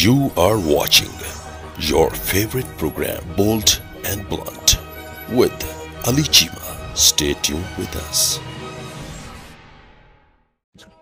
You are watching your favorite program, Bold and Blunt, with Ali Chima. Stay tuned with us.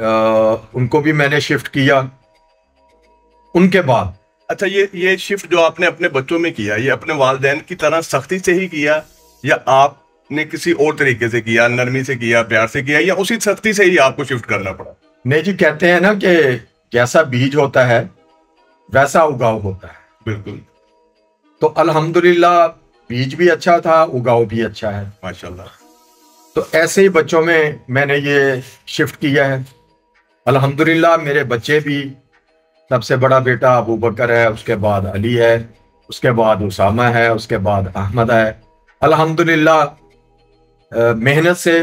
ان کو بھی میں نے shift کیا. ان کے بعد اچھا، یہ شفٹ جو آپ نے اپنے بچوں میں کیا، یہ اپنے والدین کی طرح سختی سے ہی کیا یا آپ نے کسی اور طریقے سے کیا، نرمی سے کیا، پیار سے کیا، یا اسی سختی سے ہی آپ کو شفٹ کرنا پڑا؟ نہیں جی، کہتے ہیں نا کہ جیسا بیج ہوتا ہے ویسا اگاؤ ہوتا ہے. بالکل. تو الحمدللہ بیج بھی اچھا تھا، اگاؤ بھی اچھا ہے ماشاءاللہ. تو ایسے ہی بچوں میں نے یہ شفٹ کیا ہے. الحمدللہ میرے بچے بھی، سب سے بڑا بیٹا ابو بکر ہے، اس کے بعد علی ہے، اس کے بعد اسامہ ہے، اس کے بعد احمد ہے. الحمدللہ محنت سے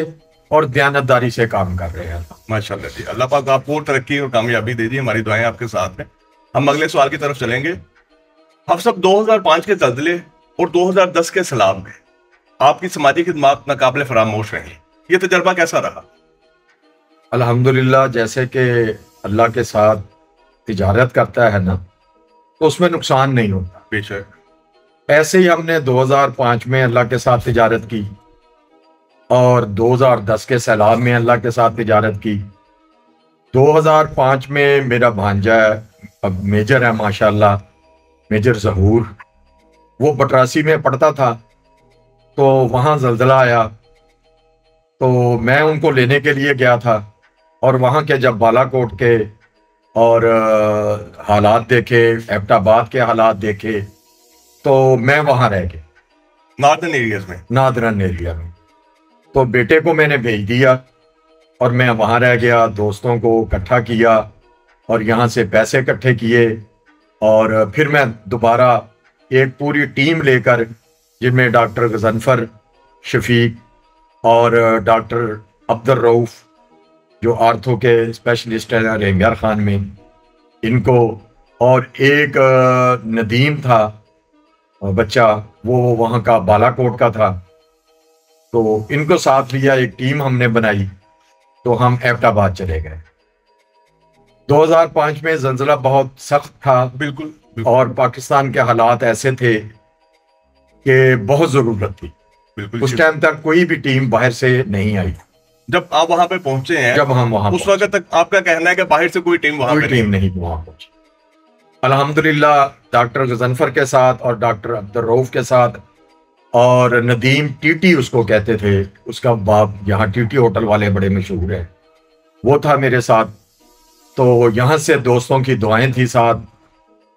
اور دیانتداری سے کام کر رہے ہیں. ماشاءاللہ جی، اللہ پاک آپ کو ترقی اور کامیابی دے دی. ہماری دعائیں آپ کے ساتھ ہیں. ہم اگلے سوال کی طرف چلیں گے. اب سب 2005 کے زلزلے اور 2010 کے سیلاب میں آپ کی سماجی خدمات ناقابل فراموش رہیں. یہ تجربہ کیسا رہا؟ الحمدللہ جیسے کہ اللہ کے ساتھ تجارت کرتا ہے نا، تو اس میں نقصان نہیں ہوتا. بے شک. ایسے ہی ہم نے 2005 میں اللہ کے ساتھ تجارت کی اور 2010 کے سیلاب میں اللہ کے ساتھ تجارت کی. 2005 میں میرا بھانجا اب میجر ہے ماشاءاللہ، میجر ظہور، وہ بٹراسی میں پڑھتا تھا، تو وہاں زلزلہ آیا تو میں ان کو لینے کے لیے گیا تھا. اور وہاں کے جب بالا کوٹ کے اور حالات دیکھے، ایبٹ آباد کے حالات دیکھے، تو میں وہاں رہ گیا ناردرن ایریاز میں. نادرن ایریا میں. تو بیٹے کو میں نے بھیج دیا اور میں وہاں رہ گیا، دوستوں کو اکٹھا کیا اور یہاں سے پیسے اکٹھے کیے، اور پھر میں دوبارہ ایک پوری ٹیم لے کر، جن میں ڈاکٹر غضنفر شفیق اور ڈاکٹر عبدالرؤف جو آرتھو کے اسپیشلسٹ ہیں رینگر خان میں، ان کو، اور ایک ندیم تھا بچہ، وہ وہاں کا بالا کوٹ کا تھا، تو ان کو ساتھ لیا، ایک ٹیم ہم نے بنائی، تو ہم ایبٹ آباد چلے گئے. 2005 میں زلزلہ بہت سخت تھا. بالکل. اور پاکستان کے حالات ایسے تھے کہ بہت ضرورت تھی. بالکل. اس ٹائم تک کوئی بھی ٹیم باہر سے نہیں آئی. جب آپ وہاں پہ پہنچے ہیں، جب ہم وہاں اس وقت تک آپ کا کہنا ہے کہ باہر سے کوئی ٹیم وہاں پہ نہیں وہاں پہنچی. الحمدللہ ڈاکٹر غضنفر کے ساتھ اور ڈاکٹر عبدالرؤف کے ساتھ اور ندیم، ٹی ٹی اس کو کہتے تھے، اس کا باپ یہاں ٹی ٹی ہوٹل والے بڑے مشہور ہیں، وہ تھا میرے ساتھ. تو یہاں سے دوستوں کی دعائیں تھی ساتھ،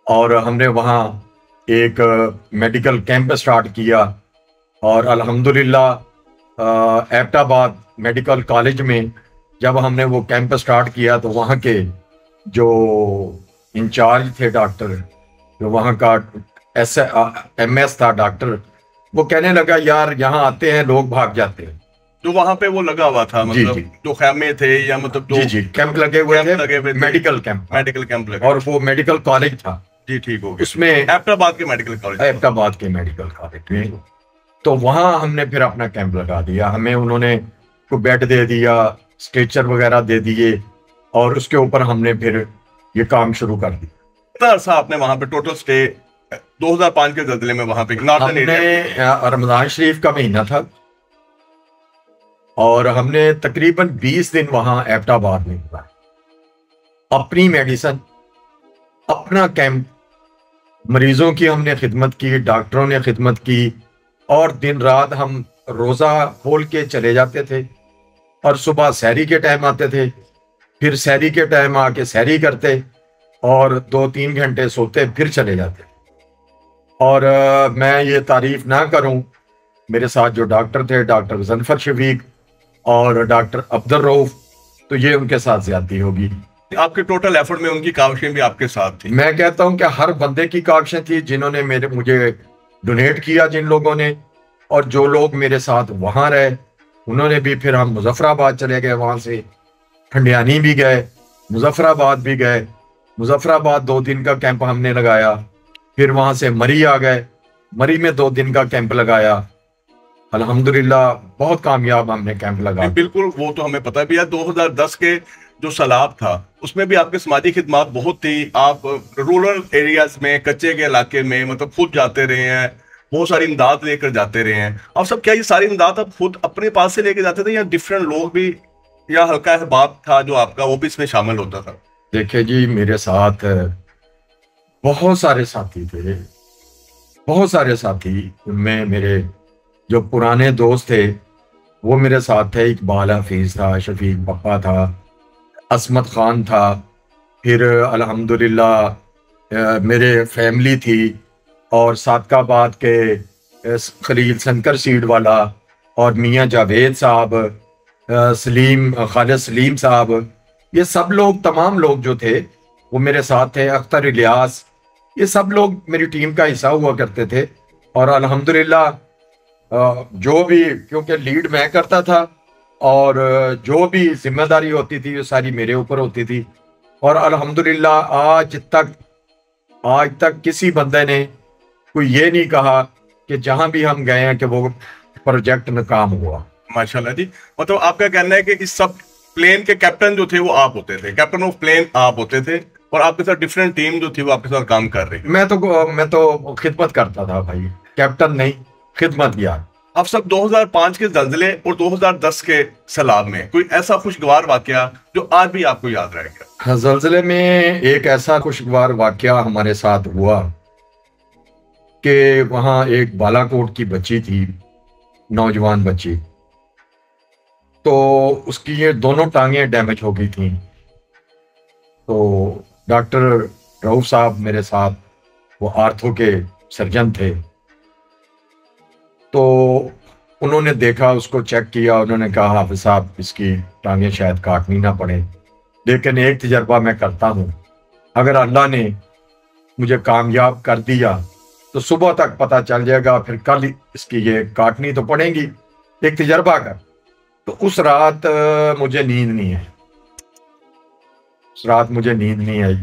اور ہم نے وہاں ایک میڈیکل کیمپ سٹارٹ کیا. اور الحمدللہ ایبٹ آباد میڈیکل کالج میں جب ہم نے وہ کیمپ سٹارٹ کیا، تو وہاں کے جو انچارج تھے ڈاکٹر، جو وہاں کا ایم ایس تھا ڈاکٹر، وہ کہنے لگا یار یہاں آتے ہیں لوگ بھاگ جاتے ہیں. جو وہاں پہ وہ لگا ہوا تھا، مطلب جو خیمے تھے یا مطلب جی کیمپ لگے ہوئے تھے، میڈیکل کیمپ لگے، اور وہ میڈیکل کالج تھا. جی ٹھیک ہو گیا. اس میں ایبٹ آباد کے میڈیکل کالج میں، تو وہاں ہم نے پھر اپنا کیمپ لگا دیا. ہمیں انہوں نے کو بیڈ دے دیا، اسٹریچر وغیرہ دے دیے، اور اس کے اوپر ہم نے پھر یہ کام شروع کر دیا. کتنا عرصہ آپ نے وہاں پہ ٹوٹل اسٹے 2005 کے زلزلے میں وہاں پہ؟ ہم نے رمضان شریف کا مہینہ تھا، اور ہم نے تقریباً 20 دن وہاں ایبٹ آباد میں ہوا. اپنی میڈیسن، اپنا کیمپ، مریضوں کی ہم نے خدمت کی، ڈاکٹروں نے خدمت کی، اور دن رات ہم روزہ کھول کے چلے جاتے تھے، اور صبح سحری کے ٹائم آتے تھے، پھر سحری کے ٹائم آ کے سحری کرتے، اور 2-3 گھنٹے سوتے، پھر چلے جاتے. اور میں یہ تعریف نہ کروں، میرے ساتھ جو ڈاکٹر تھے، ڈاکٹر غضنفر شفیق اور ڈاکٹر عبدالرؤف، تو یہ ان کے ساتھ زیادتی ہوگی. آپ کے ٹوٹل ایفرٹ میں ان کی کاوشیں بھی آپ کے ساتھ تھیں. میں کہتا ہوں کہ ہر بندے کی کاوشیں تھی، جنہوں نے مجھے ڈونیٹ کیا، جن لوگوں نے، اور جو لوگ میرے ساتھ وہاں رہے انہوں نے بھی. پھر ہم مظفر آباد چلے گئے، وہاں سے ٹھنڈیانی بھی گئے، مظفر آباد بھی گئے. مظفر آباد 2 دن کا کیمپ ہم نے لگایا. پھر وہاں سے مری آ گئے، مری میں 2 دن کا کیمپ لگایا. الحمدللہ بہت کامیاب ہم نے کیمپ لگایا. بالکل، وہ تو ہمیں پتہ بھی ہے. 2010 کے جو سیلاب تھا اس میں بھی آپ کے سماجی خدمات بہت تھی. آپ رورل ایریاز میں، کچے کے علاقے میں مطلب خود جاتے رہے ہیں، بہت ساری امداد لے کر جاتے رہے ہیں. اور سب کیا یہ ساری امداد آپ خود اپنے پاس سے لے کے جاتے تھے، یا ڈفرینٹ لوگ بھی یا ہلکا احباب تھا جو آپ کا وہ بھی اس میں شامل ہوتا تھا؟ دیکھیں جی، میرے ساتھ بہت سارے ساتھی تھے، بہت سارے ساتھی. ان میں میرے جو پرانے دوست تھے وہ میرے ساتھ تھے. اقبال حفیظ تھا، شفیق پپا تھا، عصمت خان تھا. پھر الحمدللہ میرے فیملی تھی، اور صادق آباد کے خلیل سنکر سیڈ والا، اور میاں جاوید صاحب، سلیم خالد سلیم صاحب، یہ سب لوگ، تمام لوگ جو تھے وہ میرے ساتھ تھے. اختر الیاس، یہ سب لوگ میری ٹیم کا حصہ ہوا کرتے تھے. اور الحمدللہ جو بھی، کیونکہ لیڈ میں کرتا تھا، اور جو بھی ذمہ داری ہوتی تھی وہ ساری میرے اوپر ہوتی تھی. اور الحمدللہ آج تک کسی بندے نے کوئی یہ نہیں کہا کہ جہاں بھی ہم گئے ہیں کہ وہ پروجیکٹ ناکام ہوا. ماشاءاللہ جی. مطلب آپ کا کہنا ہے کہ اس سب پلین کے کیپٹن جو تھے وہ آپ ہوتے تھے، کیپٹن آف پلین آپ ہوتے تھے، اور آپ کے ساتھ ڈفرینٹ ٹیم جو تھی وہ آپ کے ساتھ کام کر رہی. میں تو خدمت کرتا تھا بھائی، کیپٹن نہیں، خدمت کیا. اب سب 2005 کے زلزلے اور 2010 کے سیلاب میں کوئی ایسا خوشگوار واقعہ جو آج بھی آپ کو یاد رہے گا؟ زلزلے میں ایک ایسا خوشگوار واقعہ ہمارے ساتھ ہوا کہ وہاں ایک بالا کوٹ کی بچی تھی، نوجوان بچی. تو اس کی یہ دونوں ٹانگیں ڈیمیج ہو گئی تھیں. تو ڈاکٹر رؤف صاحب میرے ساتھ، وہ آرتھو کے سرجن تھے. تو انہوں نے دیکھا، اس کو چیک کیا، انہوں نے کہا حافظ صاحب اس کی ٹانگیں شاید کاٹنی نہ پڑے، لیکن ایک تجربہ میں کرتا ہوں، اگر اللہ نے مجھے کامیاب کر دیا تو صبح تک پتہ چل جائے گا، پھر کل اس کی یہ کاٹنی تو پڑیں گی، ایک تجربہ کر. تو اس رات مجھے نیند نہیں آئی، اس رات مجھے نیند نہیں آئی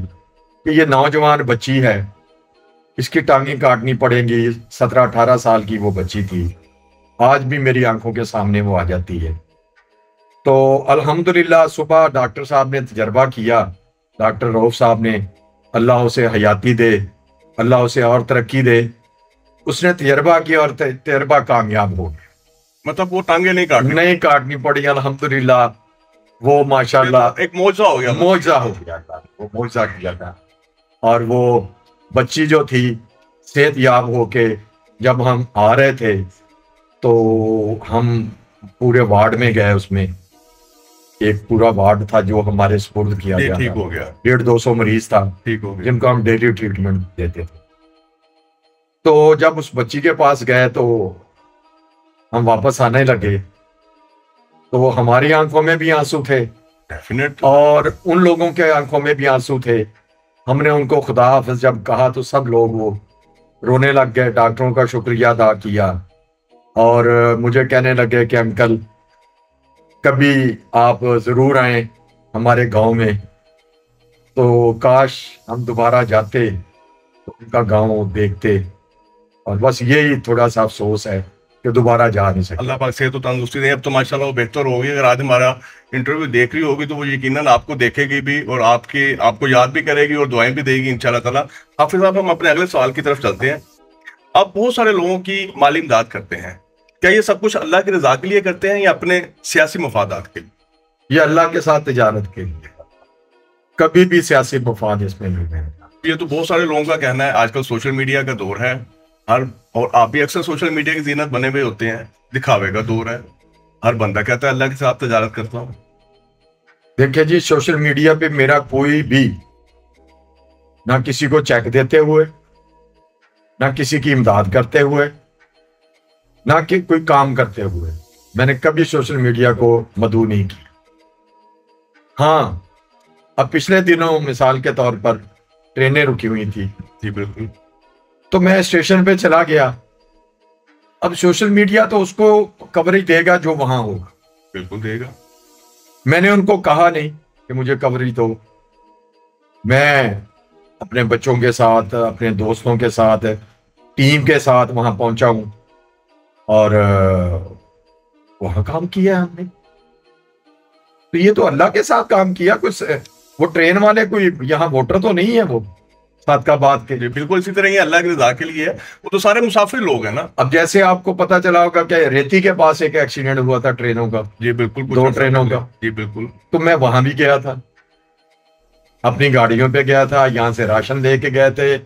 کہ یہ نوجوان بچی ہے، اس کی ٹانگیں کاٹنی پڑیں گی. 17-18 سال کی وہ بچی تھی، آج بھی میری آنکھوں کے سامنے وہ آ جاتی ہے. تو الحمدللہ صبح ڈاکٹر صاحب نے تجربہ کیا، ڈاکٹر رؤف صاحب نے، اللہ اسے حیاتی دے، اللہ اسے اور ترقی دے. اس نے تجربہ کیا اور تجربہ کامیاب ہو گیا. مطلب وہ ٹانگیں نہیں کاٹنی پڑی الحمدللہ. وہ ماشاءاللہ ایک معجزہ ہو گیا، معجزہ ہو گیا تھا، وہ معجزہ کیا تھا. اور وہ بچی جو تھی صحت یاب ہو کے جب ہم آ رہے تھے تو ہم پورے وارڈ میں گئے. اس میں ایک پورا وارڈ تھا جو ہمارے سپرد کیا گیا، ٹھیک ہو گیا. 150-200 مریض تھا ٹھیک ہو گیا، جن کو ہم ڈیلی ٹریٹمنٹ دیتے تھے. تو جب اس بچی کے پاس گئے تو ہم واپس آنے لگے تو ہماری آنکھوں میں بھی آنسو تھے، اور ان لوگوں کے آنکھوں میں بھی آنسو تھے. ہم نے ان کو خدا حافظ جب کہا تو سب لوگ وہ رونے لگ گئے، ڈاکٹروں کا شکریہ ادا کیا، اور مجھے کہنے لگے کہ انکل کبھی آپ ضرور آئیں ہمارے گاؤں میں. تو کاش ہم دوبارہ جاتے تو ان کا گاؤں دیکھتے. اور بس یہی تھوڑا سا افسوس ہے کہ دوبارہ جا نہیں سکتے. اللہ پاک صحت و تندرستی دے. اب تو ماشاءاللہ وہ بہتر ہوگی. اگر آج ہمارا انٹرویو دیکھ رہی ہوگی تو وہ یقیناً آپ کو دیکھے گی بھی، اور آپ کو یاد بھی کرے گی اور دعائیں بھی دے گی انشاءاللہ تعالیٰ. حافظ صاحب ہم اپنے اگلے سوال کی طرف چلتے ہیں. آپ بہت سارے لوگوں کی مالی امداد کرتے ہیں، کیا یہ سب کچھ اللہ کی رضا کے لیے کرتے ہیں یا اپنے سیاسی مفادات کے لیے؟ یہ اللہ کے ساتھ تجارت کے لیے، کبھی بھی سیاسی مفاد اس میں نہیں ہے. یہ تو بہت سارے لوگوں کا کہنا ہے. آج کل سوشل میڈیا کا دور ہے، اور آپ بھی اکثر سوشل میڈیا کی زینت بنے ہوئے ہوتے ہیں، دکھاوے کا دور ہے. ہر بندہ کہتا ہے اللہ کے ساتھ تجارت کرتا ہوں. دیکھیں جی، سوشل میڈیا پہ میرا کوئی بھی نہ کسی کو چیک دیتے ہوئے، نہ کسی کی امداد کرتے ہوئے، نہ کہ کوئی کام کرتے ہوئے میں نے کبھی سوشل میڈیا کو مدعو نہیں کی. ہاں، اب پچھلے دنوں مثال کے طور پر ٹرینیں رکی ہوئی تھی، جی بالکل، تو میں اسٹیشن پہ چلا گیا. اب سوشل میڈیا تو اس کو کوریج دے گا جو وہاں ہوگا، بالکل دے گا. میں نے ان کو کہا نہیں کہ مجھے کوریج دو. میں اپنے بچوں کے ساتھ، اپنے دوستوں کے ساتھ، ٹیم کے ساتھ وہاں پہنچا ہوں، اور وہاں کام کیا ہم نے. تو یہ تو اللہ کے ساتھ کام کیا. کچھ وہ ٹرین والے کوئی یہاں ووٹر تو نہیں ہے، وہ صادق آباد کے. جی بالکل اسی طرح یہ اللہ کی رضا کے لیے ہے, وہ تو سارے مسافر لوگ ہیں نا. اب جیسے آپ کو پتا چلا ہوگا کہ ریتی کے پاس ایک ایکسیڈنٹ ہوا تھا ٹرینوں کا. جی بالکل, 2 ٹرینوں کا. جی بالکل. تو میں وہاں بھی گیا تھا, اپنی گاڑیوں پہ گیا تھا, یہاں سے راشن لے کے گئے تھے,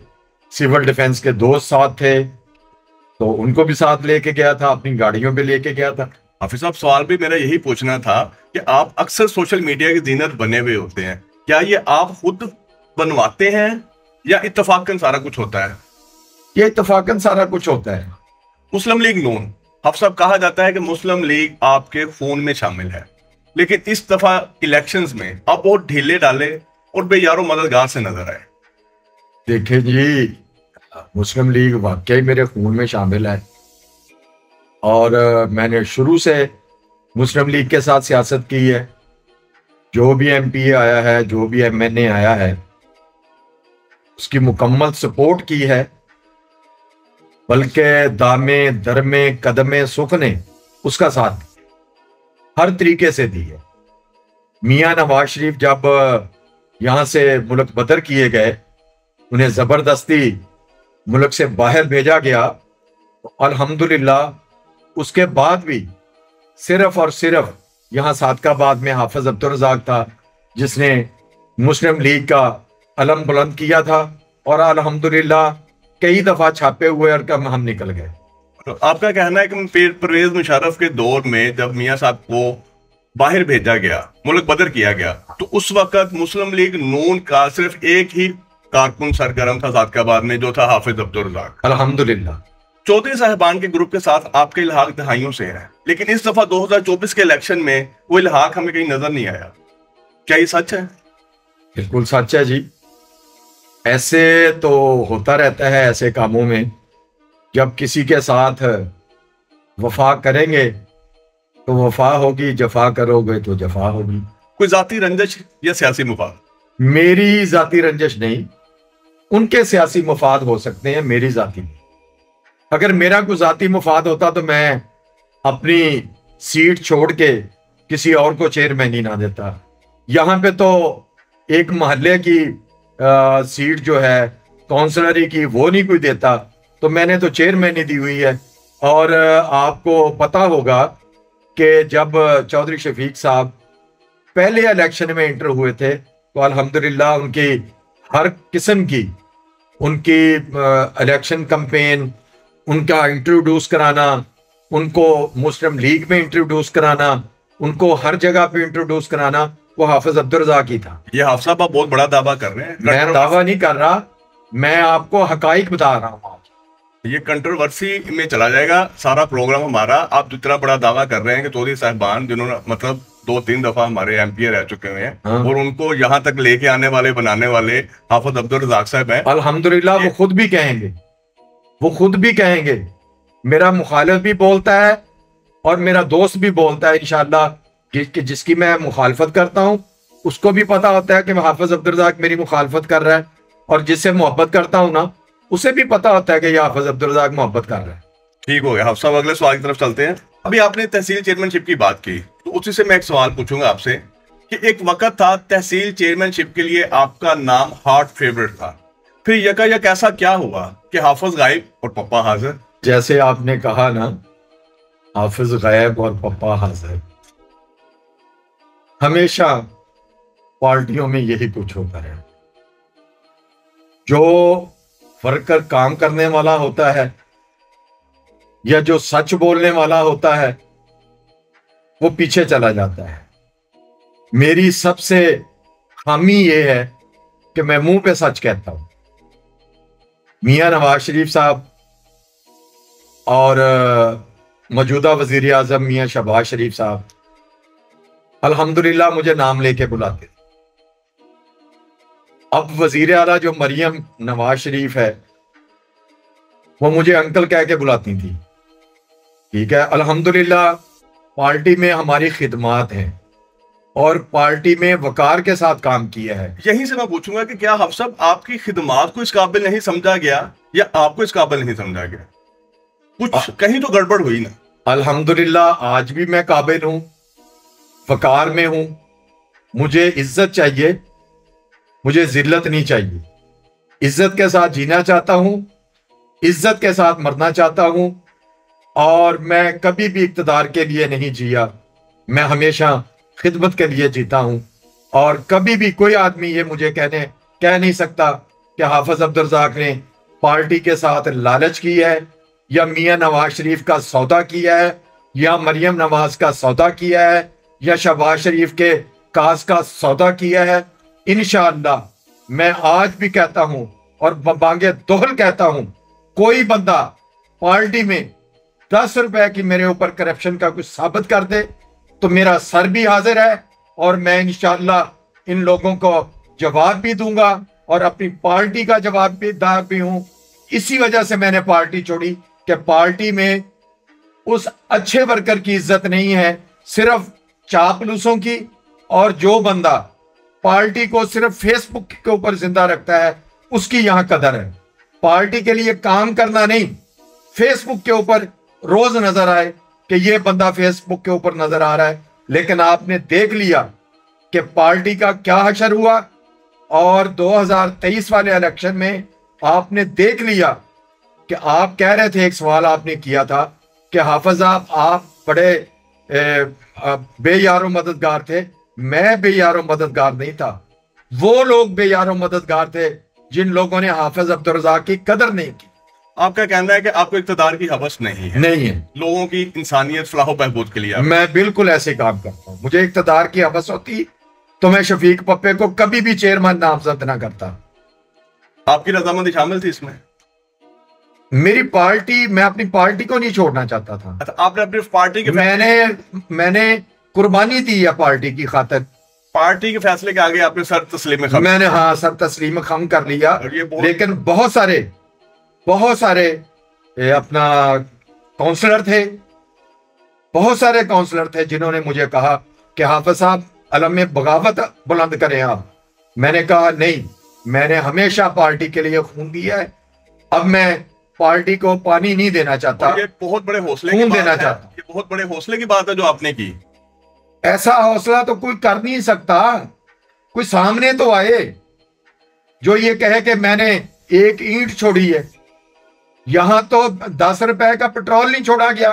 سول ڈیفنس کے دوست ساتھ تھے تو ان کو بھی ساتھ لے کے گیا تھا, اپنی گاڑیوں پہ لے کے گیا تھا. حافظ صاحب سوال بھی میرا یہی پوچھنا تھا کہ آپ اکثر سوشل میڈیا کی زینت بنے ہوئے ہوتے ہیں, کیا یہ آپ خود بنواتے ہیں یا اتفاقاً سارا کچھ ہوتا ہے؟ یہ اتفاقاً سارا کچھ ہوتا ہے. مسلم لیگ نون, حافظ صاحب کہا جاتا ہے کہ مسلم لیگ آپ کے خون میں شامل ہے, لیکن اس دفعہ الیکشنز میں آپ بہت ڈھیلے ڈالے اور بے یار و مددگار سے نظر آئے. دیکھیں جی, مسلم لیگ واقعی میرے خون میں شامل ہے اور میں نے شروع سے مسلم لیگ کے ساتھ سیاست کی ہے. جو بھی ایم پی آیا ہے, جو بھی ایم این اے آیا ہے, اس کی مکمل سپورٹ کی ہے, بلکہ دامے درمے قدمے سکھنے اس کا ساتھ ہر طریقے سے دی ہے. میاں نواز شریف جب یہاں سے ملک بدر کیے گئے, انہیں زبردستی ملک سے باہر بھیجا گیا, الحمدللہ اس کے بعد بھی صرف اور صرف یہاں صادق آباد میں حافظ عبدالرزاق تھا جس نے مسلم لیگ کا علم بلند کیا تھا, اور الحمدللہ کئی دفعہ چھاپے ہوئے اور کم ہم نکل گئے. آپ کا کہنا ہے کہ پرویز مشرف کے دور میں جب میاں صاحب کو باہر بھیجا گیا, ملک بدر کیا گیا, تو اس وقت مسلم لیگ نون کا صرف ایک ہی کارکن سرگرم تھا صادق آباد میں, جو تھا حافظ عبدالرزاق. الحمدللہ چودھری صاحبان کے گروپ کے ساتھ آپ کا الحاق دہائیوں سے ہے, لیکن اس دفعہ 2024 کے الیکشن میں وہ الحاق ہمیں کہیں نظر نہیں آیا. کیا یہ سچ ہے؟ بالکل سچ ہے جی. ایسے تو ہوتا رہتا ہے ایسے کاموں میں, جب کسی کے ساتھ وفا کریں گے تو وفا ہوگی, جفا کرو گے تو جفا ہوگی. کوئی ذاتی رنجش یا سیاسی مفاد؟ میری ذاتی رنجش نہیں, ان کے سیاسی مفاد ہو سکتے ہیں, میری ذاتی نہیں. اگر میرا کوئی ذاتی مفاد ہوتا تو میں اپنی سیٹ چھوڑ کے کسی اور کو چیئرمین ہی نہ دیتا. یہاں پہ تو ایک محلے کی سیٹ جو ہے کونسلری کی وہ نہیں کوئی دیتا, تو میں نے تو چیئرمین ہی دی ہوئی ہے. اور آپ کو پتا ہوگا کہ جب چودھری شفیق صاحب پہلے الیکشن میں انٹر ہوئے تھے تو الحمدللہ ان کی ہر قسم کی ان کی الیکشن کمپین, ان کا انٹروڈیوس کرانا, ان کو مسلم لیگ میں انٹروڈیوس کرانا, ان کو ہر جگہ پہ انٹروڈیوس کرانا, وہ حافظ عبدالرزاق ہی تھا. یہ حافظ صاحب آپ بہت بڑا دعویٰ کر رہے ہیں. میں دعویٰ نہیں کر رہا, میں آپ کو حقائق بتا رہا ہوں. یہ کنٹروورسی میں چلا جائے گا سارا پروگرام ہمارا. آپ جتنا بڑا دعویٰ کر رہے ہیں کہ چودھری صاحبان جنہوں نے مطلب 2-3 دفعہ ہمارے ایم پی رہ چکے ہوئے ہیں, اور ان کو یہاں تک لے کے آنے والے بنانے والے حافظ عبدالرزاق صاحب ہیں, الحمدللہ وہ خود بھی کہیں گے, وہ خود بھی کہیں گے. میرا مخالف بھی بولتا ہے اور میرا دوست بھی بولتا ہے انشاءاللہ, کہ جس کی میں مخالفت کرتا ہوں اس کو بھی پتا ہوتا ہے کہ حافظ عبدالرزاق میری مخالفت کر رہا ہے, اور جس سے محبت کرتا ہوں نا اسے بھی پتا ہوتا ہے کہ یہ حافظ عبدالرزاق محبت کر رہا ہے. ٹھیک ہو گیا حافظ صاحب, اگلے سوال کی طرف چلتے ہیں. ابھی آپ نے تحصیل چیئرمین شپ کی بات کی, تو اسی سے میں ایک سوال پوچھوں گا آپ سے کہ ایک وقت تھا تحصیل چیئرمین شپ کے لیے آپ کا نام ہارٹ فیورٹ تھا, پھر یکا یک ایسا کیا ہوا کہ حافظ غائب اور پپا حاضر؟ جیسے آپ نے کہا نا, حافظ غائب اور پپا حاضر, ہمیشہ پارٹیوں میں یہی کچھ ہوتا ہے. جو ورکر کام کرنے والا ہوتا ہے یا جو سچ بولنے والا ہوتا ہے وہ پیچھے چلا جاتا ہے. میری سب سے خامی یہ ہے کہ میں منہ پہ سچ کہتا ہوں. میاں نواز شریف صاحب اور موجودہ وزیر اعظم میاں شہباز شریف صاحب الحمدللہ مجھے نام لے کے بلاتے. اب وزیر اعلیٰ جو مریم نواز شریف ہے وہ مجھے انکل کہہ کے بلاتی تھی. ٹھیک ہے, الحمدللہ پارٹی میں ہماری خدمات ہیں اور پارٹی میں وقار کے ساتھ کام کیا ہے. یہیں سے میں پوچھوں گا کہ کیا حافظ صاحب آپ کی خدمات کو اس قابل نہیں سمجھا گیا یا آپ کو اس قابل نہیں سمجھا گیا؟ کچھ کہیں تو گڑبڑ ہوئی نا. الحمدللہ آج بھی میں قابل ہوں, وقار میں ہوں. مجھے عزت چاہیے, مجھے ذلت نہیں چاہیے. عزت کے ساتھ جینا چاہتا ہوں، عزت کے ساتھ مرنا چاہتا ہوں، اور میں کبھی بھی اقتدار کے لیے نہیں جیا، میں ہمیشہ خدمت کے لیے جیتا ہوں۔ اور کبھی بھی کوئی آدمی یہ مجھے کہہ نہیں سکتا کہ حافظ عبدالرزاق نے پارٹی کے ساتھ لالچ کی ہے، یا میاں نواز شریف کا سودا کیا ہے، یا مریم نواز کا سودا کیا ہے، یا شہباز شریف کے کاس کا سودا کیا ہے۔ انشاءاللہ میں آج بھی کہتا ہوں اور بانگے دہل کہتا ہوں، کوئی بندہ پارٹی میں 10 روپے کی میرے اوپر کرپشن کا کچھ ثابت کر دے تو میرا سر بھی حاضر ہے، اور میں انشاءاللہ ان لوگوں کو جواب بھی دوں گا، اور اپنی پارٹی کا جواب بھی دار بھی ہوں۔ اسی وجہ سے میں نے پارٹی چھوڑی کہ پارٹی میں اس اچھے ورکر کی عزت نہیں ہے، صرف چاپلوسوں کی، اور جو بندہ پارٹی کو صرف فیس بک کے اوپر زندہ رکھتا ہے اس کی یہاں قدر ہے۔ پارٹی کے لیے کام کرنا نہیں، فیس بک کے اوپر روز نظر آئے کہ یہ بندہ فیس بک کے اوپر نظر آ رہا ہے، لیکن آپ نے دیکھ لیا کہ پارٹی کا کیا حشر ہوا، اور 2023 والے الیکشن میں آپ نے دیکھ لیا کہ آپ کہہ رہے تھے، ایک سوال آپ نے کیا تھا کہ حافظ آپ بڑے بے یار و مددگار تھے۔ میں بے یار و مددگار نہیں تھا، وہ لوگ بے یار و مددگار تھے جن لوگوں نے حافظ عبدالرزاق کی قدر نہیں کی۔ آپ کا کہنا ہے کہ آپ کو اقتدار کی حوث نہیں ہے، لوگوں کی انسانیت فلاح و بہبود کے لیے میں بالکل ایسے کام کرتا ہوں۔ مجھے اقتدار کی حوث ہوتی تو میں شفیق پپے کو کبھی بھی چیئرمین نامزد نہ کرتا۔ آپ کی رضامندی شامل تھی اس میں؟ میری پارٹی، میں اپنی پارٹی کو نہیں چھوڑنا چاہتا تھا۔ آپ نے اپنی پارٹی کے میں نے قربانی دی ہے پارٹی کی خاطر۔ پارٹی کے فیصلے کے آگے آپ نے سر تسلیم خم، میں نے سر تسلیم خم کر لیا، لیکن بہت سارے اپنا کونسلر تھے، بہت سارے کونسلر تھے جنہوں نے مجھے کہا کہ حافظ صاحب علم بغاوت بلند کریں آپ۔ میں نے کہا نہیں، میں نے ہمیشہ پارٹی کے لیے خون دیا ہے، اب میں پارٹی کو پانی نہیں دینا چاہتا، یہ بہت بڑے حوصلے کی بات ہے، یہ بہت بڑے حوصلے کی بات ہے جو آپ نے کی۔ ایسا حوصلہ تو کوئی کر نہیں سکتا، کوئی سامنے تو آئے جو یہ کہے کہ میں نے ایک اینٹ چھوڑی ہے۔ یہاں تو 10 روپے کا پیٹرول نہیں چھوڑا گیا،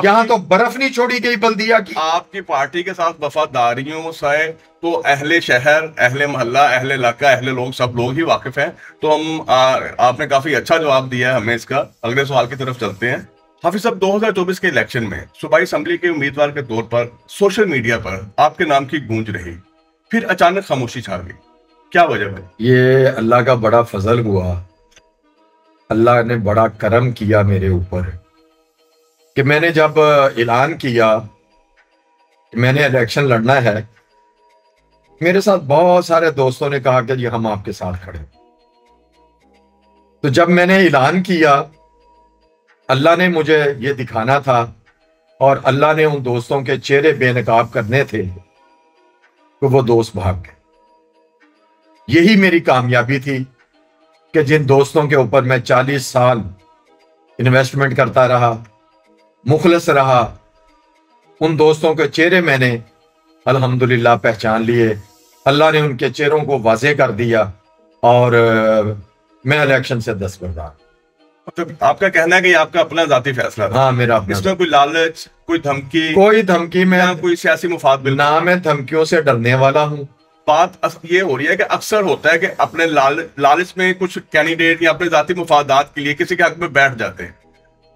یہاں تو برف نہیں چھوڑی گئی بلدیہ کی۔ آپ کی پارٹی کے ساتھ وفاداریوں سے تو اہل شہر، اہل محلہ، اہل علاقہ، اہل لوگ، سب لوگ ہی واقف ہیں، تو آپ نے کافی اچھا جواب دیا ہے ہمیں اس کا۔ اگلے سوال کی طرف چلتے ہیں۔ حافظ صاحب، 2024 کے الیکشن میں صوبائی اسمبلی کے امیدوار کے طور پر سوشل میڈیا پر آپ کے نام کی گونج رہی، پھر اچانک خاموشی چھا گئی، کیا وجہ ہے؟ یہ اللہ کا بڑا فضل ہوا، اللہ نے بڑا کرم کیا میرے اوپر کہ میں نے جب اعلان کیا کہ میں نے الیکشن لڑنا ہے، میرے ساتھ بہت سارے دوستوں نے کہا کہ جی ہم آپ کے ساتھ کھڑے۔ تو جب میں نے اعلان کیا، اللہ نے مجھے یہ دکھانا تھا، اور اللہ نے ان دوستوں کے چہرے بے نقاب کرنے تھے کہ وہ دوست بھاگ گئے۔ یہی میری کامیابی تھی کہ جن دوستوں کے اوپر میں 40 سال انویسٹمنٹ کرتا رہا، مخلص رہا، ان دوستوں کے چہرے میں نے الحمدللہ پہچان لیے، اللہ نے ان کے چہروں کو واضح کر دیا، اور میں الیکشن سے دستبردار۔ مطلب آپ کا کہنا ہے کہ یہ آپ کا اپنا ذاتی فیصلہ تھا؟ ہاں، میرا اپنا۔ اس میں کوئی لالچ، کوئی دھمکی میں کوئی سیاسی مفاد نہ میں دھمکیوں سے ڈرنے والا ہوں۔ بات یہ ہو رہی ہے کہ اکثر ہوتا ہے کہ اپنے لالچ میں کچھ کینڈیڈیٹ یا اپنے ذاتی مفادات کے لیے کسی کے حق میں بیٹھ جاتے ہیں،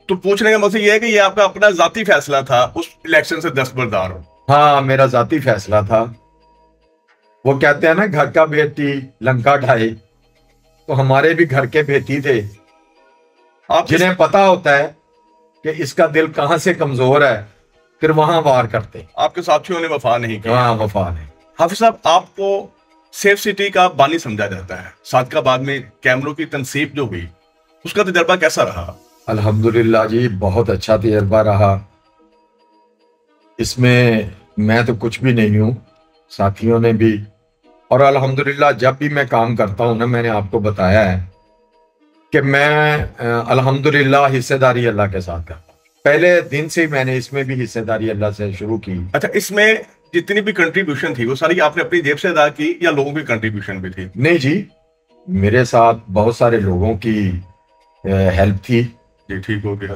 تو پوچھنے کا مقصد یہ ہے کہ یہ آپ کا اپنا ذاتی فیصلہ تھا اس الیکشن سے دستبردار ہو؟ ہاں، میرا ذاتی فیصلہ تھا۔ وہ کہتے ہیں نا گھر کا بیٹی لنکا ڈھائے، تو ہمارے بھی گھر کے بیٹی تھے جنہیں پتا ہوتا ہے کہ اس کا دل کہاں سے کمزور ہے، پھر وہاں وار کرتے۔ آپ کے ساتھیوں نے وفا نہیں کی؟ ہاں، وفا نہیں۔ حافظ صاحب، آپ کو سیف سٹی کا بانی سمجھا جاتا ہے، صادقہ آباد میں کیمروں کی تنصیب جو ہوئی، اس کا تجربہ کیسا رہا؟ الحمدللہ جی، بہت اچھا تجربہ رہا۔ اس میں تو کچھ بھی نہیں ہوں، ساتھیوں نے بھی، اور الحمدللہ جب بھی میں کام کرتا ہوں نا، میں نے آپ کو بتایا ہے کہ میں الحمدللہ حصے داری اللہ کے ساتھ کرتا ہوں۔ پہلے دن سے میں نے اس میں بھی حصے داری اللہ سے شروع کی۔ اچھا، اس میں جتنی بھی کنٹریبیوشن تھی وہ ساری آپ نے اپنی جیب سے ادا کی یا لوگوں کی کنٹریبیوشن بھی تھی؟ نہیں جی، میرے ساتھ بہت سارے لوگوں کی ہیلپ تھی. جی ٹھیک ہو گیا.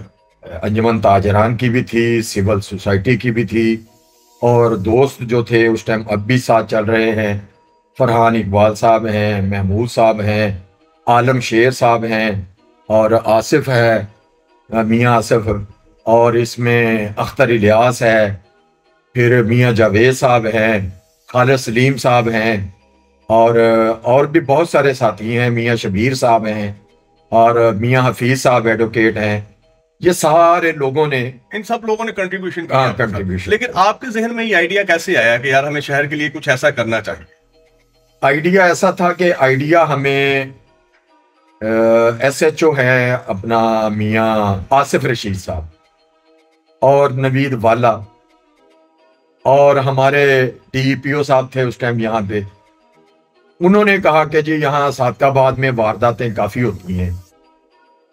انجمن تاجران کی بھی تھی, سول سوسائٹی کی بھی تھی, اور دوست جو تھے اس ٹائم اب بھی ساتھ چل رہے ہیں. فرحان اقبال صاحب ہیں, محمود صاحب ہیں, عالم شیر صاحب ہیں, اور آصف ہے, میاں آصف, اور اس میں اختر الیاس ہے, پھر میاں جاوید صاحب ہیں, خالد سلیم صاحب ہیں, اور بھی بہت سارے ساتھی ہیں, میاں شبیر صاحب ہیں, اور میاں حفیظ صاحب ایڈوکیٹ ہیں. یہ سارے لوگوں نے, ان سب لوگوں نے کنٹریبیوشن کیا. کنٹریبیوشن. لیکن آپ کے ذہن میں یہ آئیڈیا کیسے آیا کہ یار ہمیں شہر کے لیے کچھ ایسا کرنا چاہیے؟ آئیڈیا ایسا تھا کہ آئیڈیا ہمیں ایس ایچ او ہے اپنا میاں آصف رشید صاحب اور نوید والا, اور ہمارے ڈی پی او صاحب تھے اس ٹائم یہاں پہ. انہوں نے کہا کہ جی یہاں صادق آباد میں وارداتیں کافی ہوتی ہیں,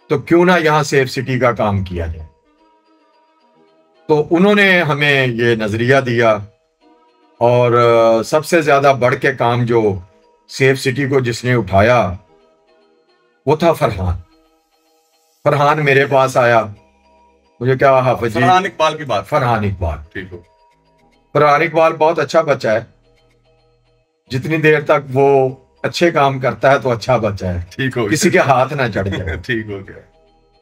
تو کیوں نہ یہاں سیف سٹی کا کام کیا جائے. تو انہوں نے ہمیں یہ نظریہ دیا, اور سب سے زیادہ بڑھ کے کام جو سیف سٹی کو جس نے اٹھایا وہ تھا فرحان. فرحان میرے پاس آیا, مجھے کیا حافظ جی, فرحان اقبال کی بات. فرحان اقبال, ٹھیک ہو. فرحان اقبال بہت اچھا بچہ ہے, جتنی دیر تک وہ اچھے کام کرتا ہے تو اچھا بچہ ہے, ٹھیک ہو, کسی کے ہاتھ نہ چڑھ جائے. ٹھیک ہو گیا.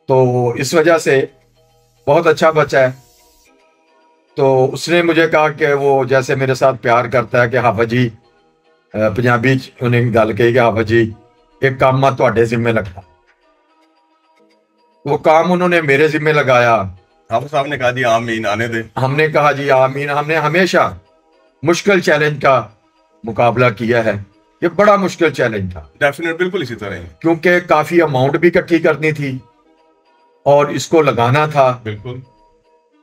تو اس وجہ سے بہت اچھا بچہ ہے. تو اس نے مجھے کہا کہ وہ جیسے میرے ساتھ پیار کرتا ہے کہ حافظ جی, پنجابی انہیں گل کہی کہ حافظ جی ایک کام میں تواڈے ذمہ لگا. وہ کام انہوں نے میرے ذمہ لگایا. حافظ صاحب نے کہا جی آمین, آنے دیں. ہم نے کہا جی آمین. ہم نے ہمیشہ مشکل چیلنج کا مقابلہ کیا ہے. یہ بڑا مشکل چیلنج تھا. ڈیفینیٹ, بالکل اسی طرح ہی. کیونکہ کافی اماؤنٹ بھی اکٹھی کرنی تھی اور اس کو لگانا تھا. بالکل.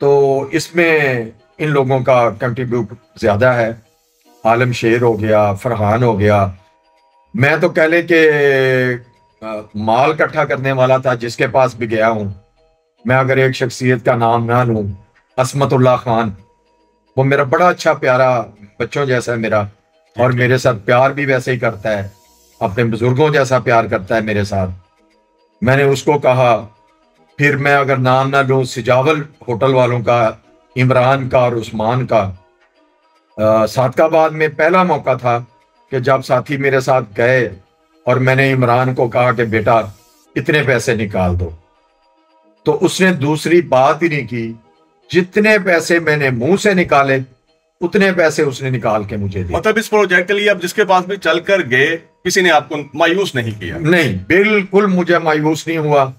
تو اس میں ان لوگوں کا کنٹریبیوٹ زیادہ ہے. عالم شیر ہو گیا, فرحان ہو گیا. میں تو کہہ لیں کہ مال اکٹھا کرنے والا تھا جس کے پاس بھی گیا ہوں. میں اگر ایک شخصیت کا نام نہ لوں, عصمت اللہ خان, وہ میرا بڑا اچھا پیارا بچوں جیسا ہے میرا, اور میرے ساتھ پیار بھی ویسے ہی کرتا ہے, اپنے بزرگوں جیسا پیار کرتا ہے میرے ساتھ. میں نے اس کو کہا. پھر میں اگر نام نہ لوں, سجاول ہوٹل والوں کا, عمران کا اور عثمان کا. صادق آباد میں پہلا موقع تھا کہ جب ساتھی میرے ساتھ گئے اور میں نے عمران کو کہا کہ بیٹا اتنے پیسے نکال دو, تو اس نے دوسری بات ہی نہیں کی. جتنے پیسے میں نے منہ سے نکالے اتنے پیسے اس نے نکال کے مجھے دیے. مطلب اس پروجیکٹ کے لیے اب جس کے پاس بھی چل کر گئے کسی نے آپ کو مایوس نہیں کیا؟ نہیں, بالکل مجھے مایوس نہیں ہوا.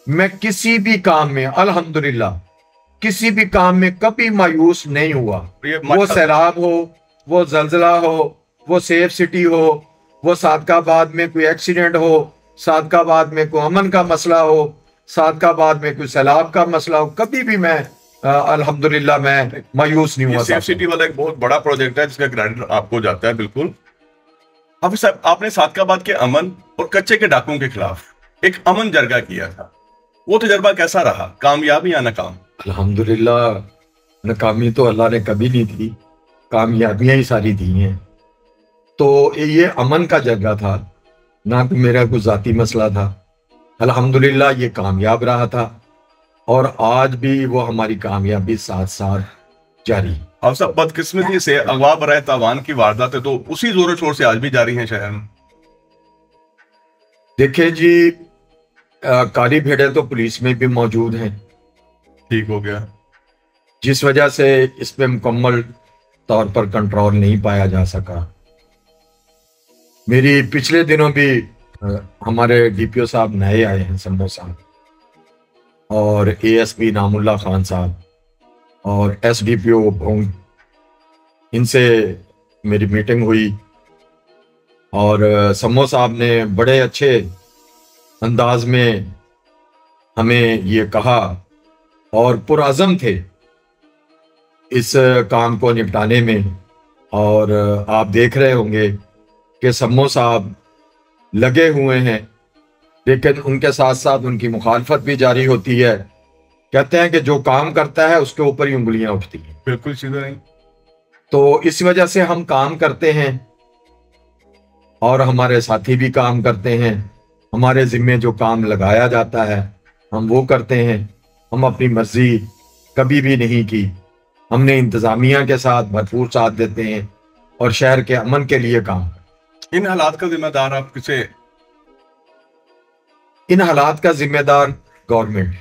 میں کسی بھی کام میں الحمدللہ کسی بھی کام میں کبھی مایوس نہیں ہوا. وہ سیلاب ہو, وہ زلزلہ ہو, وہ سیف سٹی ہو, وہ صادق آباد میں کوئی ایکسیڈنٹ ہو, صادق آباد میں کوئی امن کا مسئلہ ہو, صادق آباد میں کوئی سیلاب کا مسئلہ ہو, کبھی بھی میں الحمدللہ میں مایوس نہیں ہوا. سیف سٹی والا ایک بہت بڑا پروجیکٹ ہے جس کا کریڈٹ آپ کو جاتا ہے. بالکل. حافظ صاحب, آپ نے صادق آباد کے امن اور کچے کے ڈاکوں کے خلاف ایک امن جرگہ کیا تھا. وہ تجربہ کیسا رہا؟ کامیاب یا ناکام؟ الحمدللہ ناکامی تو اللہ نے کبھی نہیں دی, کامیابیاں ہی ساری دی ہیں. تو یہ امن کا جرگہ تھا, نہ کہ میرا کوئی ذاتی مسئلہ تھا. الحمدللہ یہ کامیاب رہا تھا, اور آج بھی وہ ہماری کامیابی ساتھ ساتھ جاری. اب سب بدقسمتی سے اغوا برائے تاوان کی وارداتیں تو اسی زور و شور سے آج بھی جاری ہیں شہر میں. دیکھیں جی, کالی بھیڑیں تو پولیس میں بھی موجود ہیں. ٹھیک ہو گیا. جس وجہ سے اس پہ مکمل طور پر کنٹرول نہیں پایا جا سکا. میری پچھلے دنوں بھی ہمارے ڈی پی او صاحب نئے آئے ہیں, سمو صاحب, اور اے ایس پی نام اللہ خان صاحب, اور ایس ڈی پی او بھونگ, ان سے میری میٹنگ ہوئی. اور سمو صاحب نے بڑے اچھے انداز میں ہمیں یہ کہا, اور پرعزم تھے اس کام کو نپٹانے میں. اور آپ دیکھ رہے ہوں گے کہ سمو صاحب لگے ہوئے ہیں, لیکن ان کے ساتھ ساتھ ان کی مخالفت بھی جاری ہوتی ہے. کہتے ہیں کہ جو کام کرتا ہے اس کے اوپر ہی انگلیاں اٹھتی ہیں. بالکل سیدھا نہیں. تو اس وجہ سے ہم کام کرتے ہیں, اور ہمارے ساتھی بھی کام کرتے ہیں. ہمارے ذمے جو کام لگایا جاتا ہے ہم وہ کرتے ہیں. ہم اپنی مرضی کبھی بھی نہیں کی. ہم نے انتظامیہ کے ساتھ بھرپور ساتھ دیتے ہیں اور شہر کے امن کے لیے کام. ان حالات کا ذمہ دار آپ کسے؟ ان حالات کا ذمہ دار گورنمنٹ.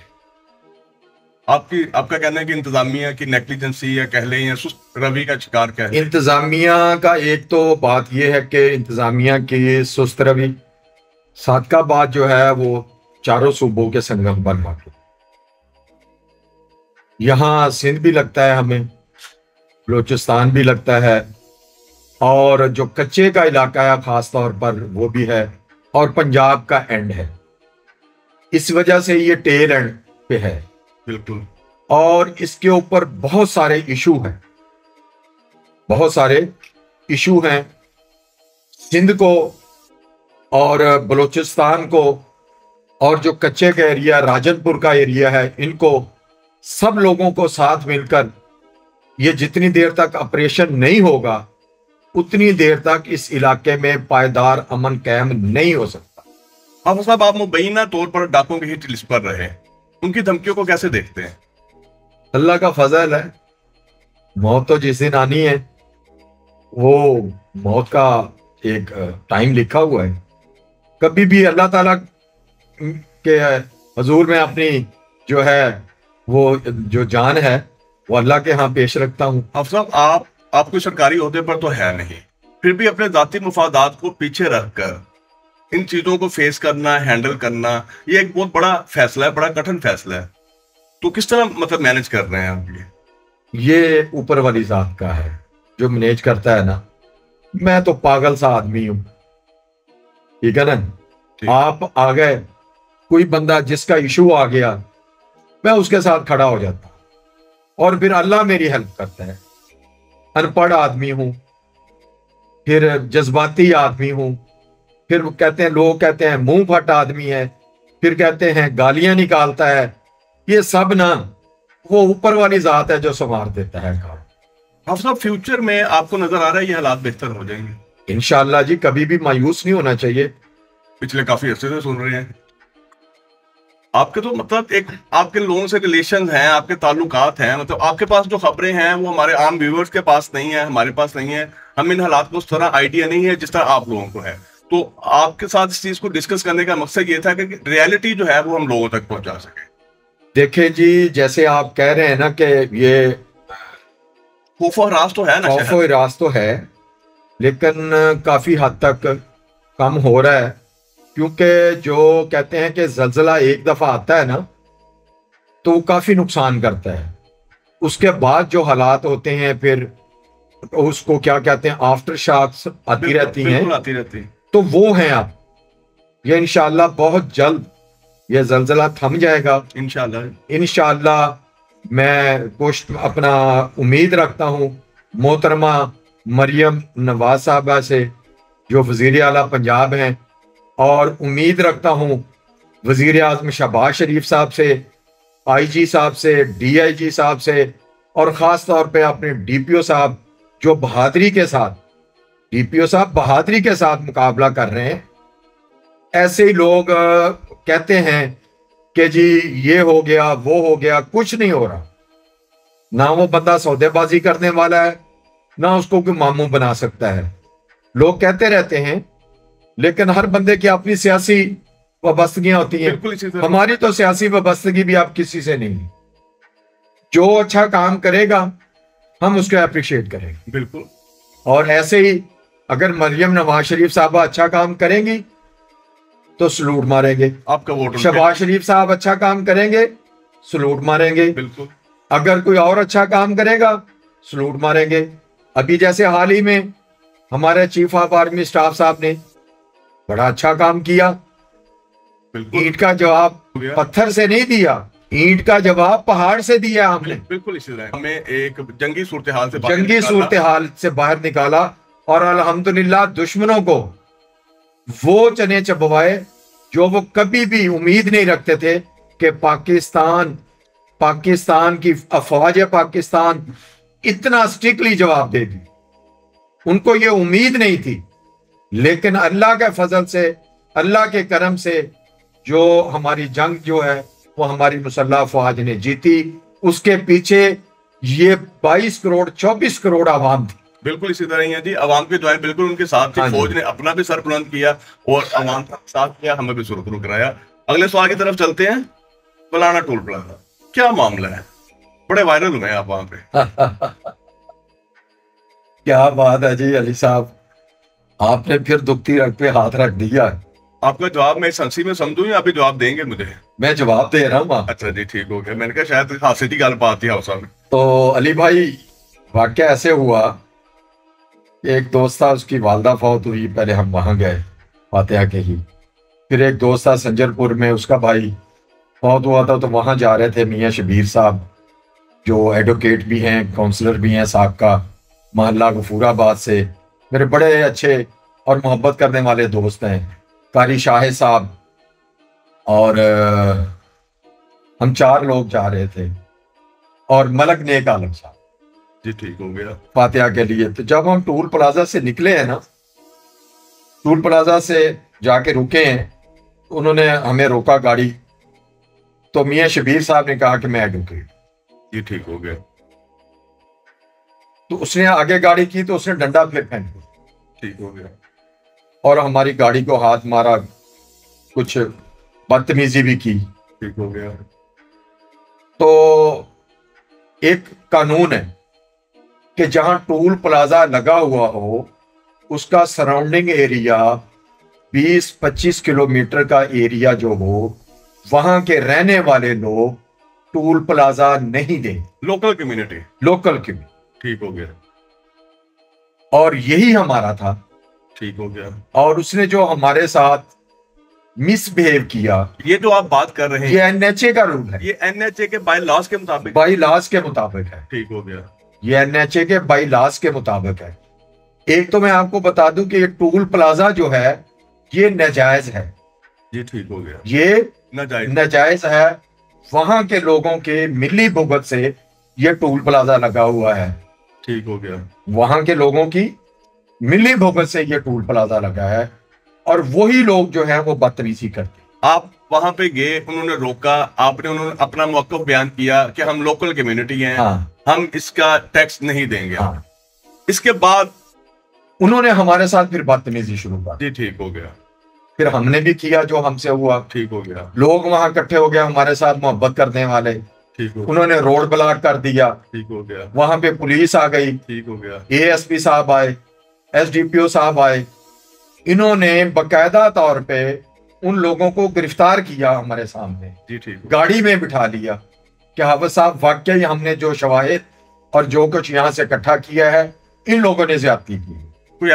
آپ کا کہنا ہے کہ انتظامیہ کی نیگلیجنسی یا کہہ لیں یا سست روی کا شکار کیا ہے؟ انتظامیہ کا ایک تو بات یہ ہے کہ انتظامیہ کی سست روی، صادقہ بات جو ہے وہ چاروں صوبوں کے سنگم پر واقع. یہاں سندھ بھی لگتا ہے ہمیں، بلوچستان بھی لگتا ہے، اور جو کچے کا علاقہ ہے خاص طور پر وہ بھی ہے، اور پنجاب کا اینڈ ہے. اس وجہ سے یہ ٹیل اینڈ پہ ہے. بالکل. اور اس کے اوپر بہت سارے ایشو ہیں، بہت سارے ایشو ہیں. سندھ کو اور بلوچستان کو اور جو کچے کا ایریا راجن پور کا ایریا ہے، ان کو سب لوگوں کو ساتھ مل کر یہ جتنی دیر تک آپریشن نہیں ہوگا اتنی دیر تک اس علاقے میں پائیدار امن قائم نہیں ہو سکتا. حافظ صاحب، آپ مبینہ طور پر ڈاکوں کی ہٹ لسٹ پر رہے، ان کی دھمکیوں کو کیسے دیکھتے ہیں؟ اللہ کا فضل ہے. موت تو جس دن آنی ہے وہ موت کا ایک ٹائم لکھا ہوا ہے. کبھی بھی اللہ تعالیٰ کے حضور میں اپنی جو ہے وہ جو جان ہے وہ اللہ کے ہاں پیش رکھتا ہوں. حافظ صاحب، آپ کوئی سرکاری عہدے پر تو ہے نہیں، پھر بھی اپنے ذاتی مفادات کو پیچھے رکھ کر ان چیزوں کو فیس کرنا، ہینڈل کرنا، یہ ایک بہت بڑا فیصلہ ہے، بڑا کٹھن فیصلہ ہے. تو کس طرح مطلب مینج کر رہے ہیں آپ؟ یہ اوپر والی ذات کا ہے جو مینیج کرتا ہے نا. میں تو پاگل سا آدمی ہوں، ٹھیک ہے نا. آپ آ گئے، کوئی بندہ جس کا ایشو آ گیا میں اس کے ساتھ کھڑا ہو جاتا اور پھر اللہ میری ہیلپ کرتا ہے. ان پڑھ آدمی ہوں، پھر جذباتی آدمی ہوں، پھر کہتے ہیں لوگ کہتے ہیں منہ پھٹ آدمی ہے، پھر کہتے ہیں گالیاں نکالتا ہے. یہ سب نا وہ اوپر والی ذات ہے جو سنوار دیتا ہے کام. حافظ صاحب، فیوچر میں آپ کو نظر آ رہا ہے یہ حالات بہتر ہو جائیں گے؟ انشاءاللہ جی، کبھی بھی مایوس نہیں ہونا چاہیے. پچھلے کافی عرصے سے سن رہے ہیں آپ کے، تو مطلب ایک آپ کے لوگوں سے ریلیشنز ہیں، آپ کے تعلقات ہیں، مطلب آپ کے پاس جو خبریں ہیں وہ ہمارے عام ویورز کے پاس نہیں ہیں، ہمارے پاس نہیں ہے. ہم ان حالات کو اس طرح آئیڈیا نہیں ہے جس طرح آپ لوگوں کو ہے. تو آپ کے ساتھ اس چیز کو ڈسکس کرنے کا مقصد یہ تھا کہ ریالٹی جو ہے وہ ہم لوگوں تک پہنچا سکیں. دیکھیں جی، جیسے آپ کہہ رہے ہیں نا کہ یہ خوف و ہراس تو ہے نا، خوف و ہراس تو ہے، لیکن کافی حد تک کم ہو رہا ہے. کیونکہ جو کہتے ہیں کہ زلزلہ ایک دفعہ آتا ہے نا تو وہ کافی نقصان کرتا ہے. اس کے بعد جو حالات ہوتے ہیں پھر اس کو کیا کہتے ہیں، آفٹر شاکس آتی رہتی ہیں. تو وہ ہیں اب. یہ انشاءاللہ بہت جلد یہ زلزلہ تھم جائے گا انشاءاللہ. میں اپنا امید رکھتا ہوں محترمہ مریم نواز صاحبہ سے جو وزیر اعلیٰ پنجاب ہیں، اور امید رکھتا ہوں وزیر اعظم شہباز شریف صاحب سے، آئی جی صاحب سے، ڈی آئی جی صاحب سے، اور خاص طور پہ اپنے ڈی پی او صاحب جو بہادری کے ساتھ مقابلہ کر رہے ہیں. ایسے ہی لوگ کہتے ہیں کہ جی یہ ہو گیا وہ ہو گیا، کچھ نہیں ہو رہا. نہ وہ بندہ سودے بازی کرنے والا ہے، نہ اس کو کوئی ماموں بنا سکتا ہے. لوگ کہتے رہتے ہیں، لیکن ہر بندے کی اپنی سیاسی وابستگیاں ہوتی ہیں. ہماری تو سیاسی وابستگی بھی آپ کسی سے نہیں. جو اچھا کام کرے گا ہم اس کو اپریشیٹ کریں گے. بالکل. اور ایسے ہی اگر مریم نواز شریف صاحبہ اچھا کام کریں گی تو سلوٹ ماریں گے. آپ کا ووٹ. شہباز شریف صاحب اچھا کام کریں گے، سلوٹ ماریں گے. بالکل. اگر کوئی اور اچھا کام کرے گا سلوٹ ماریں گے. ابھی جیسے حال ہی میں ہمارے چیف آف آرمی اسٹاف صاحب نے بڑا اچھا کام کیا. اینٹ کا جواب پتھر سے نہیں دیا، اینٹ کا جواب پہاڑ سے دیا ہم نے. بالکل اسی طرح ہمیں ایک جنگی صورتحال سے باہر نکالا، اور الحمدللہ دشمنوں کو وہ چنے چبوائے جو وہ کبھی بھی امید نہیں رکھتے تھے کہ پاکستان کی افواج پاکستان اتنا سٹرکٹلی جواب دے گی. ان کو یہ امید نہیں تھی لیکن اللہ کے فضل سے، اللہ کے کرم سے جو ہماری جنگ جو ہے وہ ہماری مسلح فوج نے جیتی، اس کے پیچھے یہ 22 کروڑ 24 کروڑ عوام تھی۔ بالکل اسی طرح ہی ہے جی، عوام کی دعائیں بالکل ان کے ساتھ تھی، فوج نے اپنا بھی سر بلند کیا اور عوام کا ساتھ کیا، ہمیں بھی سرخرو کرایا۔ اگلے سوال کی طرف چلتے ہیں۔ پلانا ٹول پلازا کیا معاملہ ہے؟ بڑے وائرل ہوئے ہیں آپ وہاں پہ۔ کیا بات ہے جی علی صاحب، آپ نے پھر دکھتی رگ پہ ہاتھ رکھ دیا۔ آپ کا جواب میں اس ہنسی میں سمجھوں یا ابھی جواب دیں گے مجھے؟ میں جواب دے رہا ہوں۔ اچھا جی ٹھیک ہو گیا، میں نے کہا شاید ہنسی کی گل بات تھی ہاؤسا میں۔ تو علی بھائی واقعہ ایسے ہوا کہ ایک دوست تھا، اس کی والدہ فوت ہوئی، پہلے ہم وہاں گئے فاتحہ کے ہی، پھر ایک دوست تھا سنجر پور میں، اس کا بھائی فوت ہوا تھا، تو وہاں جا رہے تھے میاں شبیر صاحب جو ایڈوکیٹ بھی ہیں، کونسلر بھی ہیں سابقہ، محلہ غفور آباد سے، میرے بڑے اچھے اور محبت کرنے والے دوست ہیں، قاری شاہ صاحب، اور ہم 4 لوگ جا رہے تھے، اور ملک نیک عالم صاحب۔ جی ٹھیک ہو گیا۔ فاتحہ کے لیے تو جب ہم ٹول پلازا سے نکلے ہیں نا، ٹول پلازا سے جا کے رکے ہیں، انہوں نے ہمیں روکا گاڑی، تو میاں شبیر صاحب نے کہا کہ میں ایڈوکیٹ۔ جی ٹھیک ہو گیا۔ تو اس نے آگے گاڑی کی تو اس نے ڈنڈا پھر پھینک دیا، ٹھیک ہو گیا۔ اور ہماری گاڑی کو ہاتھ مارا، کچھ بدتمیزی بھی کی۔ ٹھیک ہو گیا۔ تو ایک قانون ہے کہ جہاں ٹول پلازا لگا ہوا ہو اس کا سراؤنڈنگ ایریا 20-25 کلومیٹر کا ایریا جو ہو، وہاں کے رہنے والے لوگ ٹول پلازا نہیں دیں، لوکل کمیونٹی۔ Local community. ٹھیک ہو گیا۔ اور یہی ہمارا تھا۔ ٹھیک ہو گیا۔ اور اس نے جو ہمارے ساتھ مس بہیو کیا، یہ جو آپ بات کر رہے ہیں یہ NHA کا رول ہے، یہ NHA کے بائی لاس کے مطابق؟ بائی لاس کے مطابق ہے۔ ٹھیک ہو گیا۔ یہ NHA کے بائی لاس کے مطابق ہے۔ ایک تو میں آپ کو بتا دوں کہ یہ ٹول پلازا جو ہے یہ ناجائز ہے۔ جی ٹھیک ہو گیا۔ یہ ناجائز ناجائز ہے، وہاں کے لوگوں کے ملی بھگت سے یہ ٹول پلازا لگا ہوا ہے۔ ٹھیک ہو گیا۔ وہاں کے لوگوں کی ملی بھگت سے یہ ٹول پلازا لگا ہے، اور وہی لوگ جو ہیں وہ بدتمیزی کرتے ہیں۔ آپ وہاں پہ گئے، انہوں نے روکا، انہوں نے اپنا موقف بیان کیا کہ ہم لوکل کمیونٹی ہیں، ہم اس کا ٹیکس نہیں دیں گے۔ اس کے بعد انہوں نے ہمارے ساتھ پھر بدتمیزی شروع کر دی۔ جی ٹھیک ہو گیا۔ پھر ہم نے بھی کیا جو ہم سے ہوا۔ ٹھیک ہو گیا۔ لوگ وہاں اکٹھے ہو گئے ہمارے ساتھ محبت کرنے والے، ٹھیک ہو گیا۔ انہوں نے روڈ بلاک کر دیا، ٹھیک ہو گیا۔ وہاں پہ پولیس آ گئی، ٹھیک ہو گیا۔ ASP صاحب آئے، SDPO صاحب آئے، انہوں نے باقاعدہ طور پہ ان لوگوں کو گرفتار کیا ہمارے سامنے، جی ٹھیک ہو۔ گاڑی میں بٹھا لیا کہ حافظ صاحب واقعی ہم نے جو شواہد اور جو کچھ یہاں سے اکٹھا کیا ہے ان لوگوں نے زیادتی کی۔ کوئی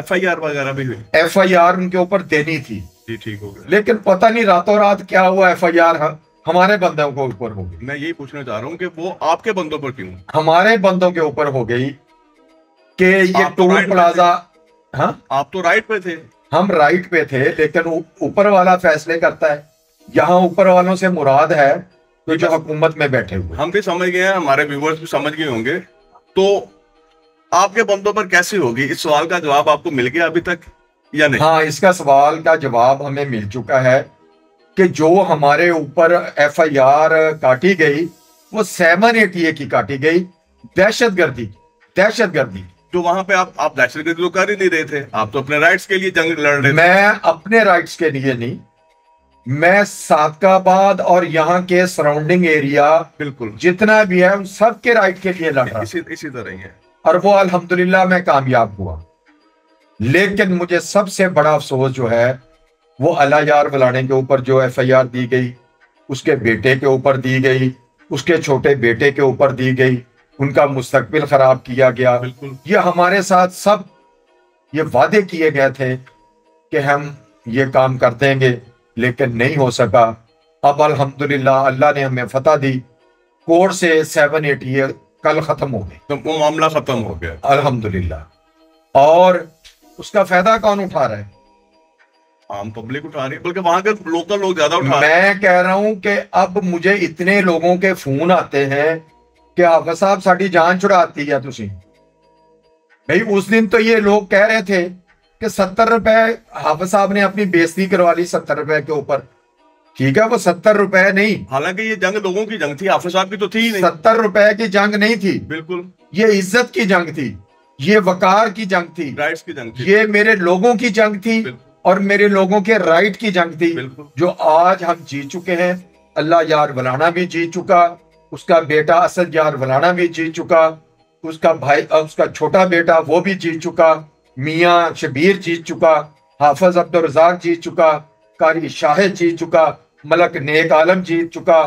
FIR وغیرہ بھی ہوئی؟ FIR ان کے اوپر دینی تھی، جی ٹھیک ہو گیا۔ لیکن پتہ نہیں راتوں رات کیا ہوا، FIR ہمارے بندوں کے اوپر ہو گئی۔ میں یہی پوچھنا چاہ رہا ہوں کہ وہ آپ کے بندوں پر کیوں؟ ہمارے بندوں کے اوپر ہو گئی کہ یہ ٹول پلازا، ہاں آپ تو رائٹ پہ تھے۔ ہم رائٹ پہ تھے، لیکن اوپر والا فیصلے کرتا ہے۔ یہاں اوپر والوں سے مراد ہے کہ جو حکومت میں بیٹھے ہوئے۔ ہم بھی سمجھ گئے ہیں، ہمارے ویورز بھی سمجھ گئے ہوں گے۔ تو آپ کے بندوں پر کیسی ہوگی؟ اس سوال کا جواب آپ کو مل گیا ابھی تک یا نہیں؟ ہاں، اس کا سوال کا جواب ہمیں مل چکا ہے کہ جو ہمارے اوپر FIR کاٹی گئی وہ 788 کی کاٹی گئی، دہشت گردی۔ جو وہاں پہ آپ دہشت گردی تو کر ہی نہیں رہے تھے، آپ تو اپنے رائٹس کے لیے جنگ لڑ رہے تھے۔ میں اپنے رائٹس کے لیے نہیں، میں صادق آباد اور یہاں کے سراؤنڈنگ ایریا بالکل جتنا بھی ہے ان سب کے رائٹ کے لیے لڑ رہا، اسی طرح ہی ہے۔ اور وہ الحمدللہ میں کامیاب ہوا۔ لیکن مجھے سب سے بڑا افسوس جو ہے وہ اللہ یار بلانے کے اوپر جو FIR دی گئی، اس کے بیٹے کے اوپر دی گئی، اس کے چھوٹے بیٹے کے اوپر دی گئی، ان کا مستقبل خراب کیا گیا۔ بالکل یہ ہمارے ساتھ سب یہ وعدے کیے گئے تھے کہ ہم یہ کام کر دیں گے، لیکن نہیں ہو سکا۔ اب الحمدللہ اللہ نے ہمیں فتح دی، کورٹ سے 788 کل ختم ہو گئی، تو وہ معاملہ ختم ہو گیا الحمدللہ۔ اور اس کا فائدہ کون اٹھا رہا ہے؟ عام پبلک اٹھا رہی ہے، بلکہ وہاں کے لوکل لوگ زیادہ اٹھا رہے ہیں۔ میں کہہ رہا ہوں کہ اب مجھے اتنے لوگوں کے فون آتے ہیں کہ حافظ صاحب ساڈی جان چھڑاتی ہے تسی۔ بھئی اس دن تو یہ لوگ کہہ رہے تھے کہ 70 روپے حافظ صاحب نے اپنی بےزتی کروا لی 70 روپے کے اوپر. ٹھیک ہے وہ 70 روپے نہیں, حالانکہ یہ جنگ لوگوں کی جنگ تھی, حافظ صاحب کی تو تھی ہی نہیں. 70 روپے کی جنگ نہیں تھی, بالکل یہ عزت کی جنگ تھی, یہ وقار کی جنگ تھی, رائٹس کی جنگ تھی, یہ میرے لوگوں کی جنگ تھی اور میرے لوگوں کے رائٹ کی جنگ تھی, جو آج ہم جیت چکے ہیں. اللہ یار ولانا بھی جیت چکا, اس کا بیٹا اسد یار ولانا بھی جیت چکا, اس کا بھائی اس کا چھوٹا بیٹا وہ بھی جیت چکا, میاں شبیر جیت چکا, حافظ عبدالرزاق جیت چکا, قاری شاہد جیت چکا, ملک نیک عالم جیت چکا,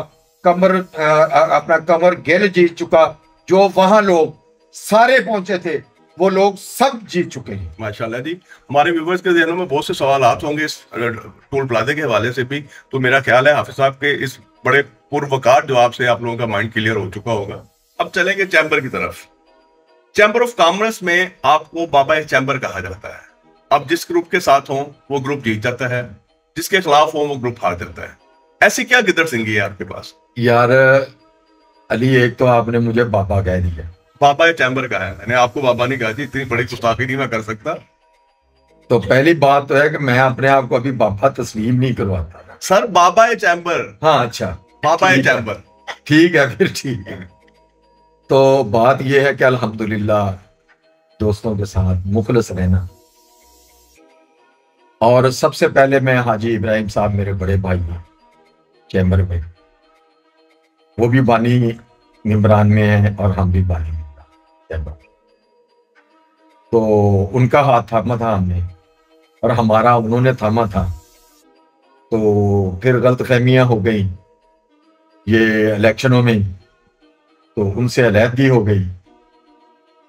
اپنا قمر گل جیت چکا. جو وہاں لوگ سارے پہنچے تھے وہ لوگ سب جیت چکے ہیں. ماشاءاللہ جی. ہمارے ویورز کے ذہنوں میں بہت سے سوالات ہوں گے اس ٹول پلازے کے حوالے سے بھی, تو میرا خیال ہے حافظ صاحب کے اس بڑے پروقار جواب سے آپ لوگوں کا مائنڈ کلیئر ہو چکا ہوگا. اب چلیں گے چیمبر کی طرف. چیمبر آف کامرس میں آپ کو بابا چیمبر کہا جاتا ہے. اب جس گروپ کے ساتھ ہوں وہ گروپ جیت جاتا ہے, جس کے خلاف ہوں وہ گروپ ہار جاتا ہے. ایسی کیا گدڑ سنگھی ہے آپ کے پاس؟ یار علی, ایک تو آپ نے مجھے بابا کہہ دیا, بابا چیمبر کہا ہے, میں نے آپ کو بابا نہیں کہا جی, اتنی بڑی گستاخی نہیں میں کر سکتا. تو پہلی بات تو ہے کہ میں اپنے آپ کو ابھی بابا تسلیم نہیں کرواتا سر. بابا چیمبر. ہاں اچھا, بابا چیمبر ٹھیک ہے, پھر ٹھیک ہے. تو بات یہ ہے کہ الحمدللہ دوستوں کے ساتھ مخلص رہنا, اور سب سے پہلے میں حاجی ابراہیم صاحب میرے بڑے بھائی ہیں چیمبر میں, وہ بھی بانی ممبران میں ہیں اور ہم بھی بانی چیمبر. تو ان کا ہاتھ تھاما تھا ہم نے, اور ہمارا انہوں نے تھاما تھا. تو پھر غلط فہمیاں ہو گئی یہ الیکشنوں میں, تو ان سے علیحدگی ہو گئی.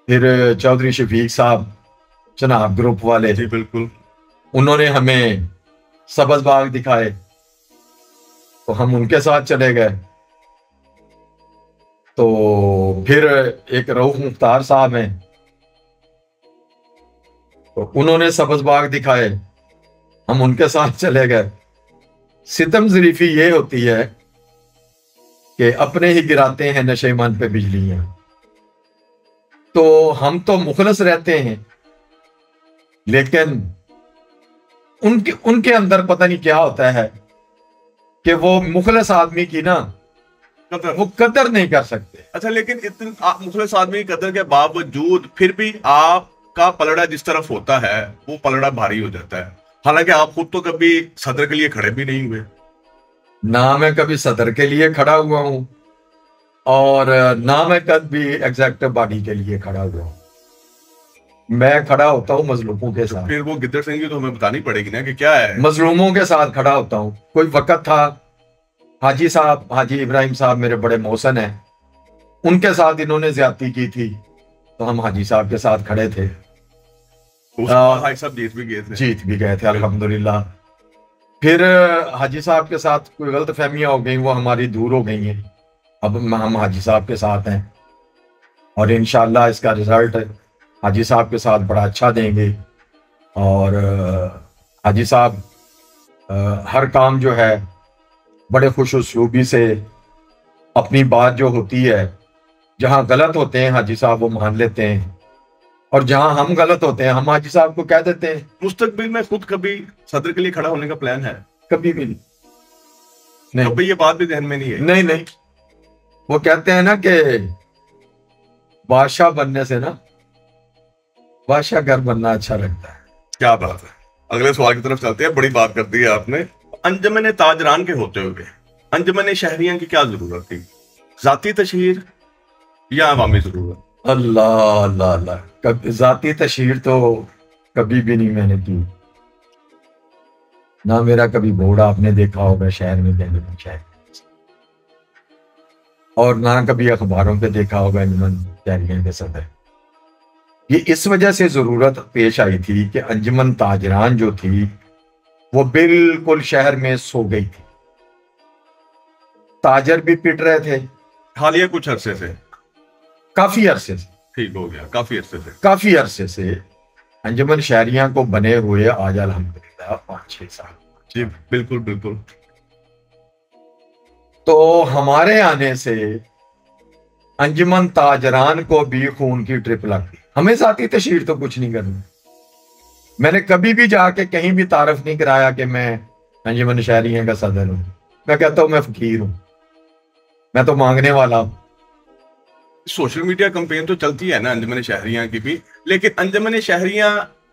پھر چودھری شفیق صاحب چناب گروپ والے, جی بالکل, انہوں نے ہمیں سبز باغ دکھائے تو ہم ان کے ساتھ چلے گئے. تو پھر ایک رؤف مختار صاحب ہیں, تو انہوں نے سبز باغ دکھائے, ہم ان کے ساتھ چلے گئے. ستم ظریفی یہ ہوتی ہے کہ اپنے ہی گراتے ہیں نشے من پہ بجلیاں. تو ہم تو مخلص رہتے ہیں, لیکن ان کے اندر پتہ نہیں کیا ہوتا ہے کہ وہ مخلص آدمی کی نا وہ قدر نہیں کر سکتے. اچھا, لیکن اتنے مخلص آدمی کی قدر کے باوجود پھر بھی آپ کا پلڑا جس طرف ہوتا ہے وہ پلڑا بھاری ہو جاتا ہے. حالانکہ آپ خود تو کبھی صدر کے لیے کھڑے بھی نہیں ہوئے. نہ میں کبھی صدر کے لیے کھڑا ہوا ہوں, اور نہ میں کبھی ایگزیکٹو باڈی کے لیے کھڑا ہوا ہوں. میں کھڑا ہوتا ہوں مظلوموں کے ساتھ. پھر وہ گدڑ سنگھی تو ہمیں بتانی پڑے گی نا کہ کیا ہے. مظلوموں کے ساتھ کھڑا ہوتا ہوں. کوئی وقت تھا حاجی صاحب, حاجی ابراہیم صاحب میرے بڑے محسن ہیں, ان کے ساتھ انہوں نے زیادتی کی تھی تو ہم حاجی صاحب کے ساتھ کھڑے تھے. حاجی صاحب جیت بھی گئے تھے الحمدللہ. پھر حاجی صاحب کے ساتھ کوئی غلط فہمیاں ہو گئیں, وہ ہماری دور ہو گئی ہیں. اب ہم حاجی صاحب کے ساتھ ہیں, اور انشاءاللہ اس کا رزلٹ حاجی صاحب کے ساتھ بڑا اچھا دیں گے. اور حاجی صاحب ہر کام جو ہے بڑے خوش اسلوبی سے, اپنی بات جو ہوتی ہے, جہاں غلط ہوتے ہیں حاجی صاحب وہ مان لیتے ہیں, اور جہاں ہم غلط ہوتے ہیں ہم حاجی صاحب کو کہہ دیتے ہیں. مستقبل میں خود کبھی صدر کے لیے کھڑا ہونے کا پلان ہے؟ کبھی بھی نہیں. کبھی یہ بات بھی ذہن میں نہیں ہے؟ نہیں. وہ کہتے ہیں نا کہ بادشاہ بننے سے نا بادشاہ گھر بننا اچھا لگتا ہے. کیا بات ہے. اگلے سوال کی طرف چلتے ہیں. بڑی بات کر دی ہے آپ نے. انجمن تاجران کے ہوتے ہوئے انجمن شہریان کی کیا ضرورت تھی؟ ذاتی تشہیر یا عوامی ضرورت؟ اللہ اللہ اللہ, ذاتی تشہیر تو کبھی بھی نہیں میں نے کی. نہ میرا کبھی بورڈ آپ نے دیکھا ہوگا شہر میں دینے میں شہر, اور نہ کبھی اخباروں پہ دیکھا ہوگا انجمن شہریان کے صدر. یہ اس وجہ سے ضرورت پیش آئی تھی کہ انجمن تاجران جو تھی وہ بالکل شہر میں سو گئی تھی. تاجر بھی پٹ رہے تھے حالیہ کچھ عرصے سے, کافی عرصے سے, ٹھیک ہو گیا, کافی عرصے سے انجمن شہریاں کو بنے ہوئے آج الحمدللہ 5-6 سال. جی بالکل. تو ہمارے آنے سے انجمن تاجران کو بھی خون کی ٹرپ لگ گئی. ہمیں ذاتی تشہیر تو کچھ نہیں کرنی, میں نے کبھی بھی جا کے کہیں بھی تعارف نہیں کرایا کہ میں انجمن شہریوں کا صدر ہوں. میں کہتا ہوں میں فقیر ہوں, میں تو مانگنے والا ہوں. سوشل میڈیا کمپین تو چلتی ہے نا انجمن شہریاں کی بھی, لیکن انجمن شہریاں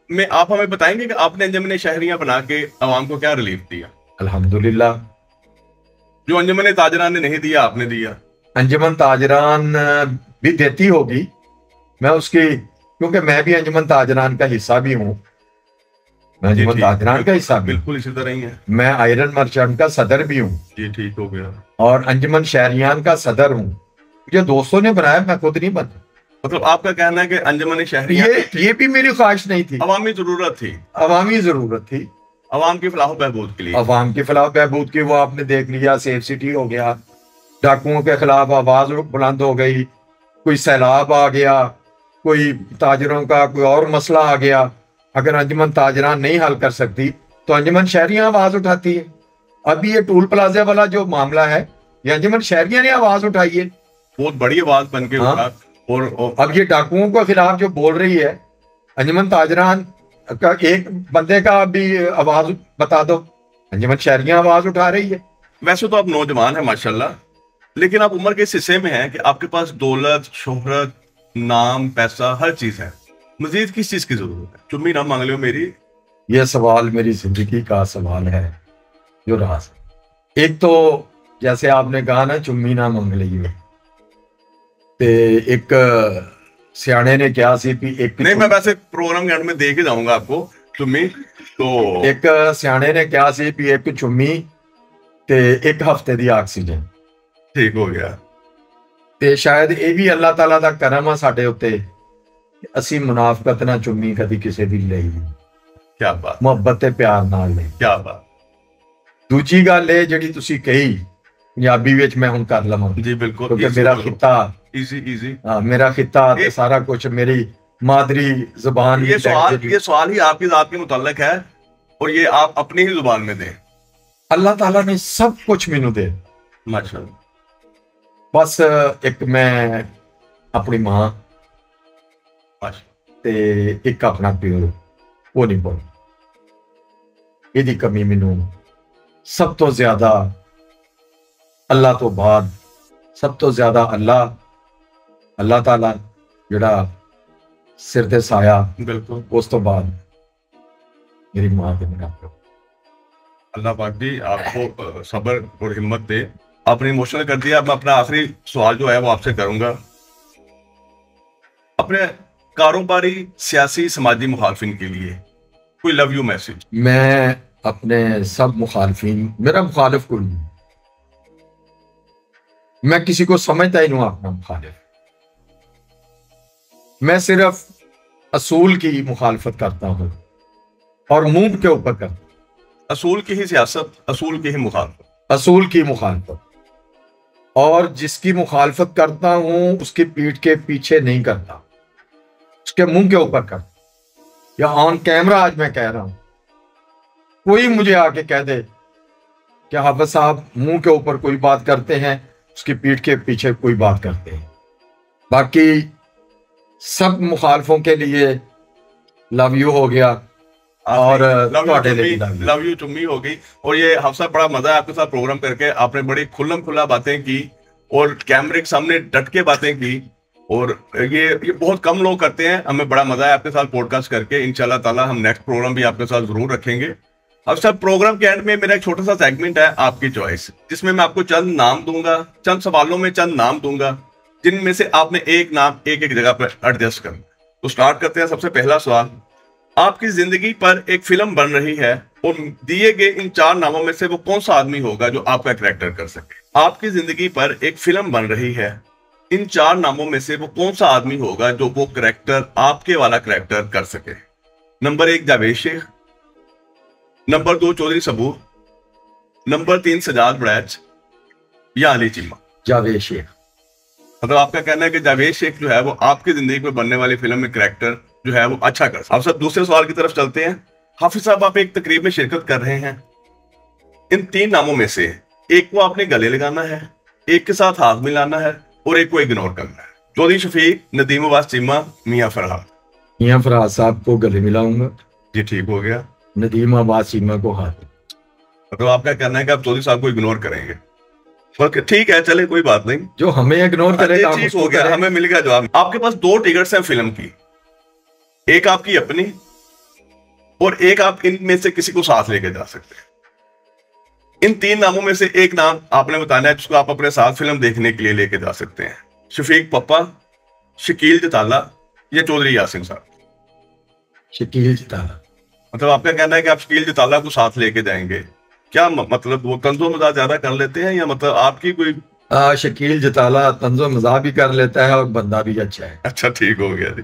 میں آپ ہمیں بتائیں گے کہ آپ نے انجمن شہریاں بنا کے عوام کو کیا ریلیف دیا؟ الحمدللہ جو انجمن تاجران نے نہیں دیا آپ نے دیا. انجمن تاجران بھی دیتی ہوگی, میں اس کی, کیونکہ میں بھی انجمن تاجران کا حصہ بھی ہوں, میں انجمن تاجران کا حصہ بھی, بالکل اسی طرح ہی ہے. میں آئرن مرچنٹ کا صدر بھی ہوں. جی ٹھیک ہو گیا. اور انجمن شہریان کا صدر ہوں. یہ دوستوں نے بنایا, میں خود نہیں بنا. مطلب آپ کا کہنا ہے کہ انجمن شہریاں یہ بھی میری خواہش نہیں تھی, عوامی ضرورت تھی, عوامی ضرورت تھی, عوام کی فلاح و بہبود کے لیے, عوام کی فلاح و بہبود کی. وہ آپ نے دیکھ لیا, سیف سٹی ہو گیا, ڈاکوؤں کے خلاف آواز بلند ہو گئی, کوئی سیلاب آ گیا, کوئی تاجروں کا کوئی اور مسئلہ آ گیا. اگر انجمن تاجران نہیں حل کر سکتی تو انجمن شہریاں آواز اٹھاتی ہے. ابھی یہ ٹول پلازے والا جو معاملہ ہے, یہ انجمن شہریاں نے آواز اٹھائی ہے, بہت بڑی آواز بن کے اٹھا. اور اب یہ ڈاکوؤں کے خلاف جو بول رہی ہے, انجمن تاجران کا ایک بندے کا بھی آواز بتا دو, انجمن شہریاں آواز اٹھا رہی ہے. ویسے تو آپ نوجوان ہیں ماشاءاللہ, لیکن آپ عمر کے اس حصے میں ہیں کہ آپ کے پاس دولت, شہرت, نام, پیسہ, ہر چیز ہے. مزید کس چیز کی ضرورت ہے؟ چمی نہ مانگ لو میری. یہ سوال میری زندگی کا سوال ہے جو راز. ایک تو جیسے آپ نے کہا نا چمی نہ منگ لئیے, تے ایک سیانے نے کیا سی بھی ایک نہیں, میں ویسے پروگرام کے اینڈ میں دے کے جاؤں گا آپ کو چمی. تو ایک سیانے نے کیا سی بھی ایک چمی تے ایک ہفتے دی آکسیجن. ٹھیک ہو گیا. تے شاید یہ بھی اللہ تعالیٰ دا کرم ہے ساڈے اتے, اسی منافقت نہ چمی کدی کسی دی لئی, کیا بات, محبت تے پیار نال لئی. کیا بات. دوجی گل ہے جڑی تسی کہی پنجابی وچ میں ہن کر لواں, جی بالکل, کیونکہ میرا خطہ ایزی میرا خطہ تے سارا کچھ میری مادری زبان. یہ سوال ہی آپ کی ذات کے متعلق ہے, اور یہ آپ اپنی ہی زبان میں دیں. اللہ تعالیٰ نے سب کچھ مینوں دے, ماشاءاللہ. بس ایک میں اپنی ماں تے ایک اپنا پیو, وہ نہیں بول. یہ کمی مینوں سب تو زیادہ اللہ تو بعد, سب تو زیادہ اللہ تعالیٰ جڑا سر تے سایہ, بالکل, اس تو بعد میری ماں تے میرا پیو. اللہ پاک جی آپ کو صبر اور ہمت دے. آپ نے ایموشنل کر دیا. میں اپنا آخری سوال جو ہے وہ آپ سے کروں گا. اپنے کاروباری, سیاسی, سماجی مخالفین کے لیے کوئی لو یو میسج. میں اپنے سب مخالفین, میرا مخالف کوئی نہیں, میں کسی کو سمجھتا ہی نہیں اپنا مخالف. میں صرف اصول کی مخالفت کرتا ہوں اور منہ کے اوپر کرتا ہوں. اصول کی ہی سیاست, اصول کی ہی مخالفت, اصول کی مخالفت. اور جس کی مخالفت کرتا ہوں اس کی پیٹھ کے پیچھے نہیں کرتا, اس کے منہ کے اوپر کرتا. یا آن کیمرہ آج میں کہہ رہا ہوں, کوئی مجھے آ کے کہہ دے کہ حافظ صاحب منہ کے اوپر کوئی بات کرتے ہیں, اس کی پیٹھ کے پیچھے کوئی بات کرتے ہیں. باقی سب مخالفوں کے لیے لو یو ہو گیا, اور لو یو چمی ہو گئی. اور یہ حافظ بڑا مزہ ہے آپ کے ساتھ پروگرام کر کے. آپ نے بڑی کھلم کھلا باتیں کی اور کیمرے کے سامنے ڈٹ کے باتیں کی, اور یہ بہت کم لوگ کرتے ہیں. ہمیں بڑا مزہ ہے آپ کے ساتھ پوڈ کاسٹ کر کے. انشاءاللہ تعالیٰ ہم نیکسٹ پروگرام بھی آپ کے ساتھ ضرور رکھیں گے. اب سب پروگرام کے اینڈ میں میرا ایک چھوٹا سا سیگمنٹ ہے آپ کی چوائس, جس میں آپ کو چند نام دوں گا, چند سوالوں میں چند نام دوں گا, جن میں سے آپ نے ایک نام ایک جگہ پر ایڈجسٹ کرنا. تو سٹارٹ کرتے ہیں. سب سے پہلا سوال, آپ کی زندگی پر ایک فلم بن رہی ہے اور دیے گئے ان 4 ناموں میں سے وہ کون سا آدمی ہوگا جو آپ کا کریکٹر کر سکے؟ آپ کی زندگی پر ایک فلم بن رہی ہے, ان 4 ناموں میں سے وہ کون سا آدمی ہوگا جو وہ کریکٹر, آپ کے والا کریکٹر کر سکے؟ نمبر 1 جاوید شیخ, نمبر 2 چودھری صبور, نمبر 3 سجاد بڑیچ, یا علی چیمہ. جاوید شیخ. مطلب آپ کا کہنا ہے کہ جاوید شیخ جو ہے وہ آپ کی زندگی میں بننے والی فلم میں کریکٹر جو ہے وہ اچھا کر سکتا ہے. اب سب دوسرے سوال کی طرف چلتے ہیں. حافظ صاحب آپ ایک تقریب میں شرکت کر رہے ہیں, ان 3 ناموں میں سے ایک کو آپ نے گلے لگانا ہے, ایک کے ساتھ ہاتھ ملانا ہے, اور ایک کو اگنور کرنا ہے. چودھری شفیق, ندیم عباس چیمہ, میاں فرہاد. میاں فرہاد صاحب کو گلے ملاؤں گا. جی ٹھیک ہو گیا. ندیم آباد سیما کو ہاتھ. مطلب آپ کا کہنا ہے کہ آپ چودھری صاحب کو اگنور کریں گے. ٹھیک ہے چلے کوئی بات نہیں, جو ہمیں اگنور کرے گا ٹھیک ہو گیا, ہمیں مل گیا جواب. آپ کے پاس 2 ٹکٹس ہیں فلم کی, ایک آپ کی اپنی اور ایک آپ ان میں سے کسی کو ساتھ لے کے جا سکتے ہیں. ان 3 ناموں میں سے ایک نام آپ نے بتانا ہے جس کو آپ اپنے ساتھ فلم دیکھنے کے لیے لے کے جا سکتے ہیں. شفیق پپا, شکیل جتالہ یا چودھری یاسین صاحب. شکیل جتالہ. مطلب آپ کا کہنا ہے کہ آپ شکیل جتالہ کو ساتھ لے کے جائیں گے. کیا مطلب وہ طنز و مزاح زیادہ کر لیتے ہیں یا مطلب آپ کی کوئی؟ شکیل جتالہ طنز و مزاح بھی کر لیتا ہے اور بندہ بھی اچھا ہے. اچھا ٹھیک ہو گیا جی.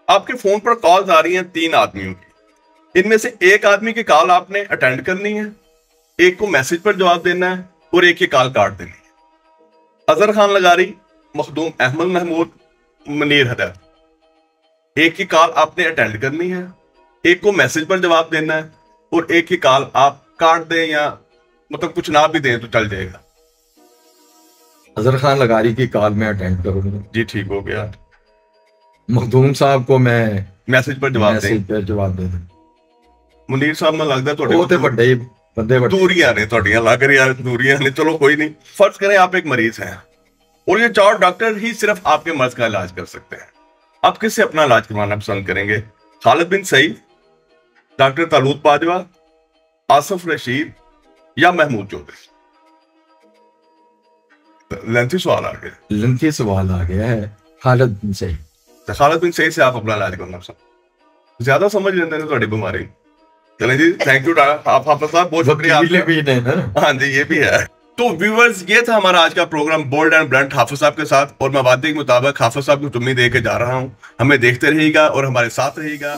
آپ کے فون پر کالز آ رہی ہیں 3 آدمیوں کی, ان میں سے ایک آدمی کی کال آپ نے اٹینڈ کرنی ہے, ایک کو میسج پر جواب دینا ہے اور ایک کی کال کاٹ دینی ہے. اظہر خان لغاری, مخدوم احمد محمود, منیر حیدر. ایک کی کال آپ نے اٹینڈ کرنی ہے, ایک کو میسج پر جواب دینا ہے اور ایک کی کال آپ کاٹ دیں یا مطلب کچھ نہ بھی دیں تو چل جائے گا. اظہر خان لغاری کی کال میں اٹینڈ کروں گا. جی ٹھیک ہو گیا. مخدوم صاحب کو میں میسج پر جواب دے دوں. منیر صاحب میں لگتا ہے وہ تے بڑے بندے دوریاں نے تھوڑیاں لگ رہی ہیں, دوریاں نے. چلو کوئی نہیں, فرض کریں آپ ایک مریض ہیں اور یہ 4 ڈاکٹر ہی صرف آپ کے مرض کا علاج کر سکتے ہیں. آپ کس سے اپنا علاج کروانا پسند کریں گے؟ خالد بن سعید, ڈاکٹر طالوت باجوہ, آصف رشید یا محمود چودھری؟ لینتھی سوال آ گیا ہے. خالد بن سعید. خالد بن سعید سے آپ اپنا علاج کرنا پسند زیادہ سمجھ لیتے ہیں تھوڑی بیماری. چلیں جی, تھینک یو آپ حافظ صاحب, بہت شکریہ. ہاں جی یہ بھی ہے. تو ویورز یہ تھا ہمارا آج کا پروگرام بولڈ اینڈ بلنٹ حافظ صاحب کے ساتھ, اور میں وعدے کے مطابق حافظ صاحب کو امید دے کے جا رہا ہوں. ہمیں دیکھتے رہیے گا اور ہمارے ساتھ رہیے گا.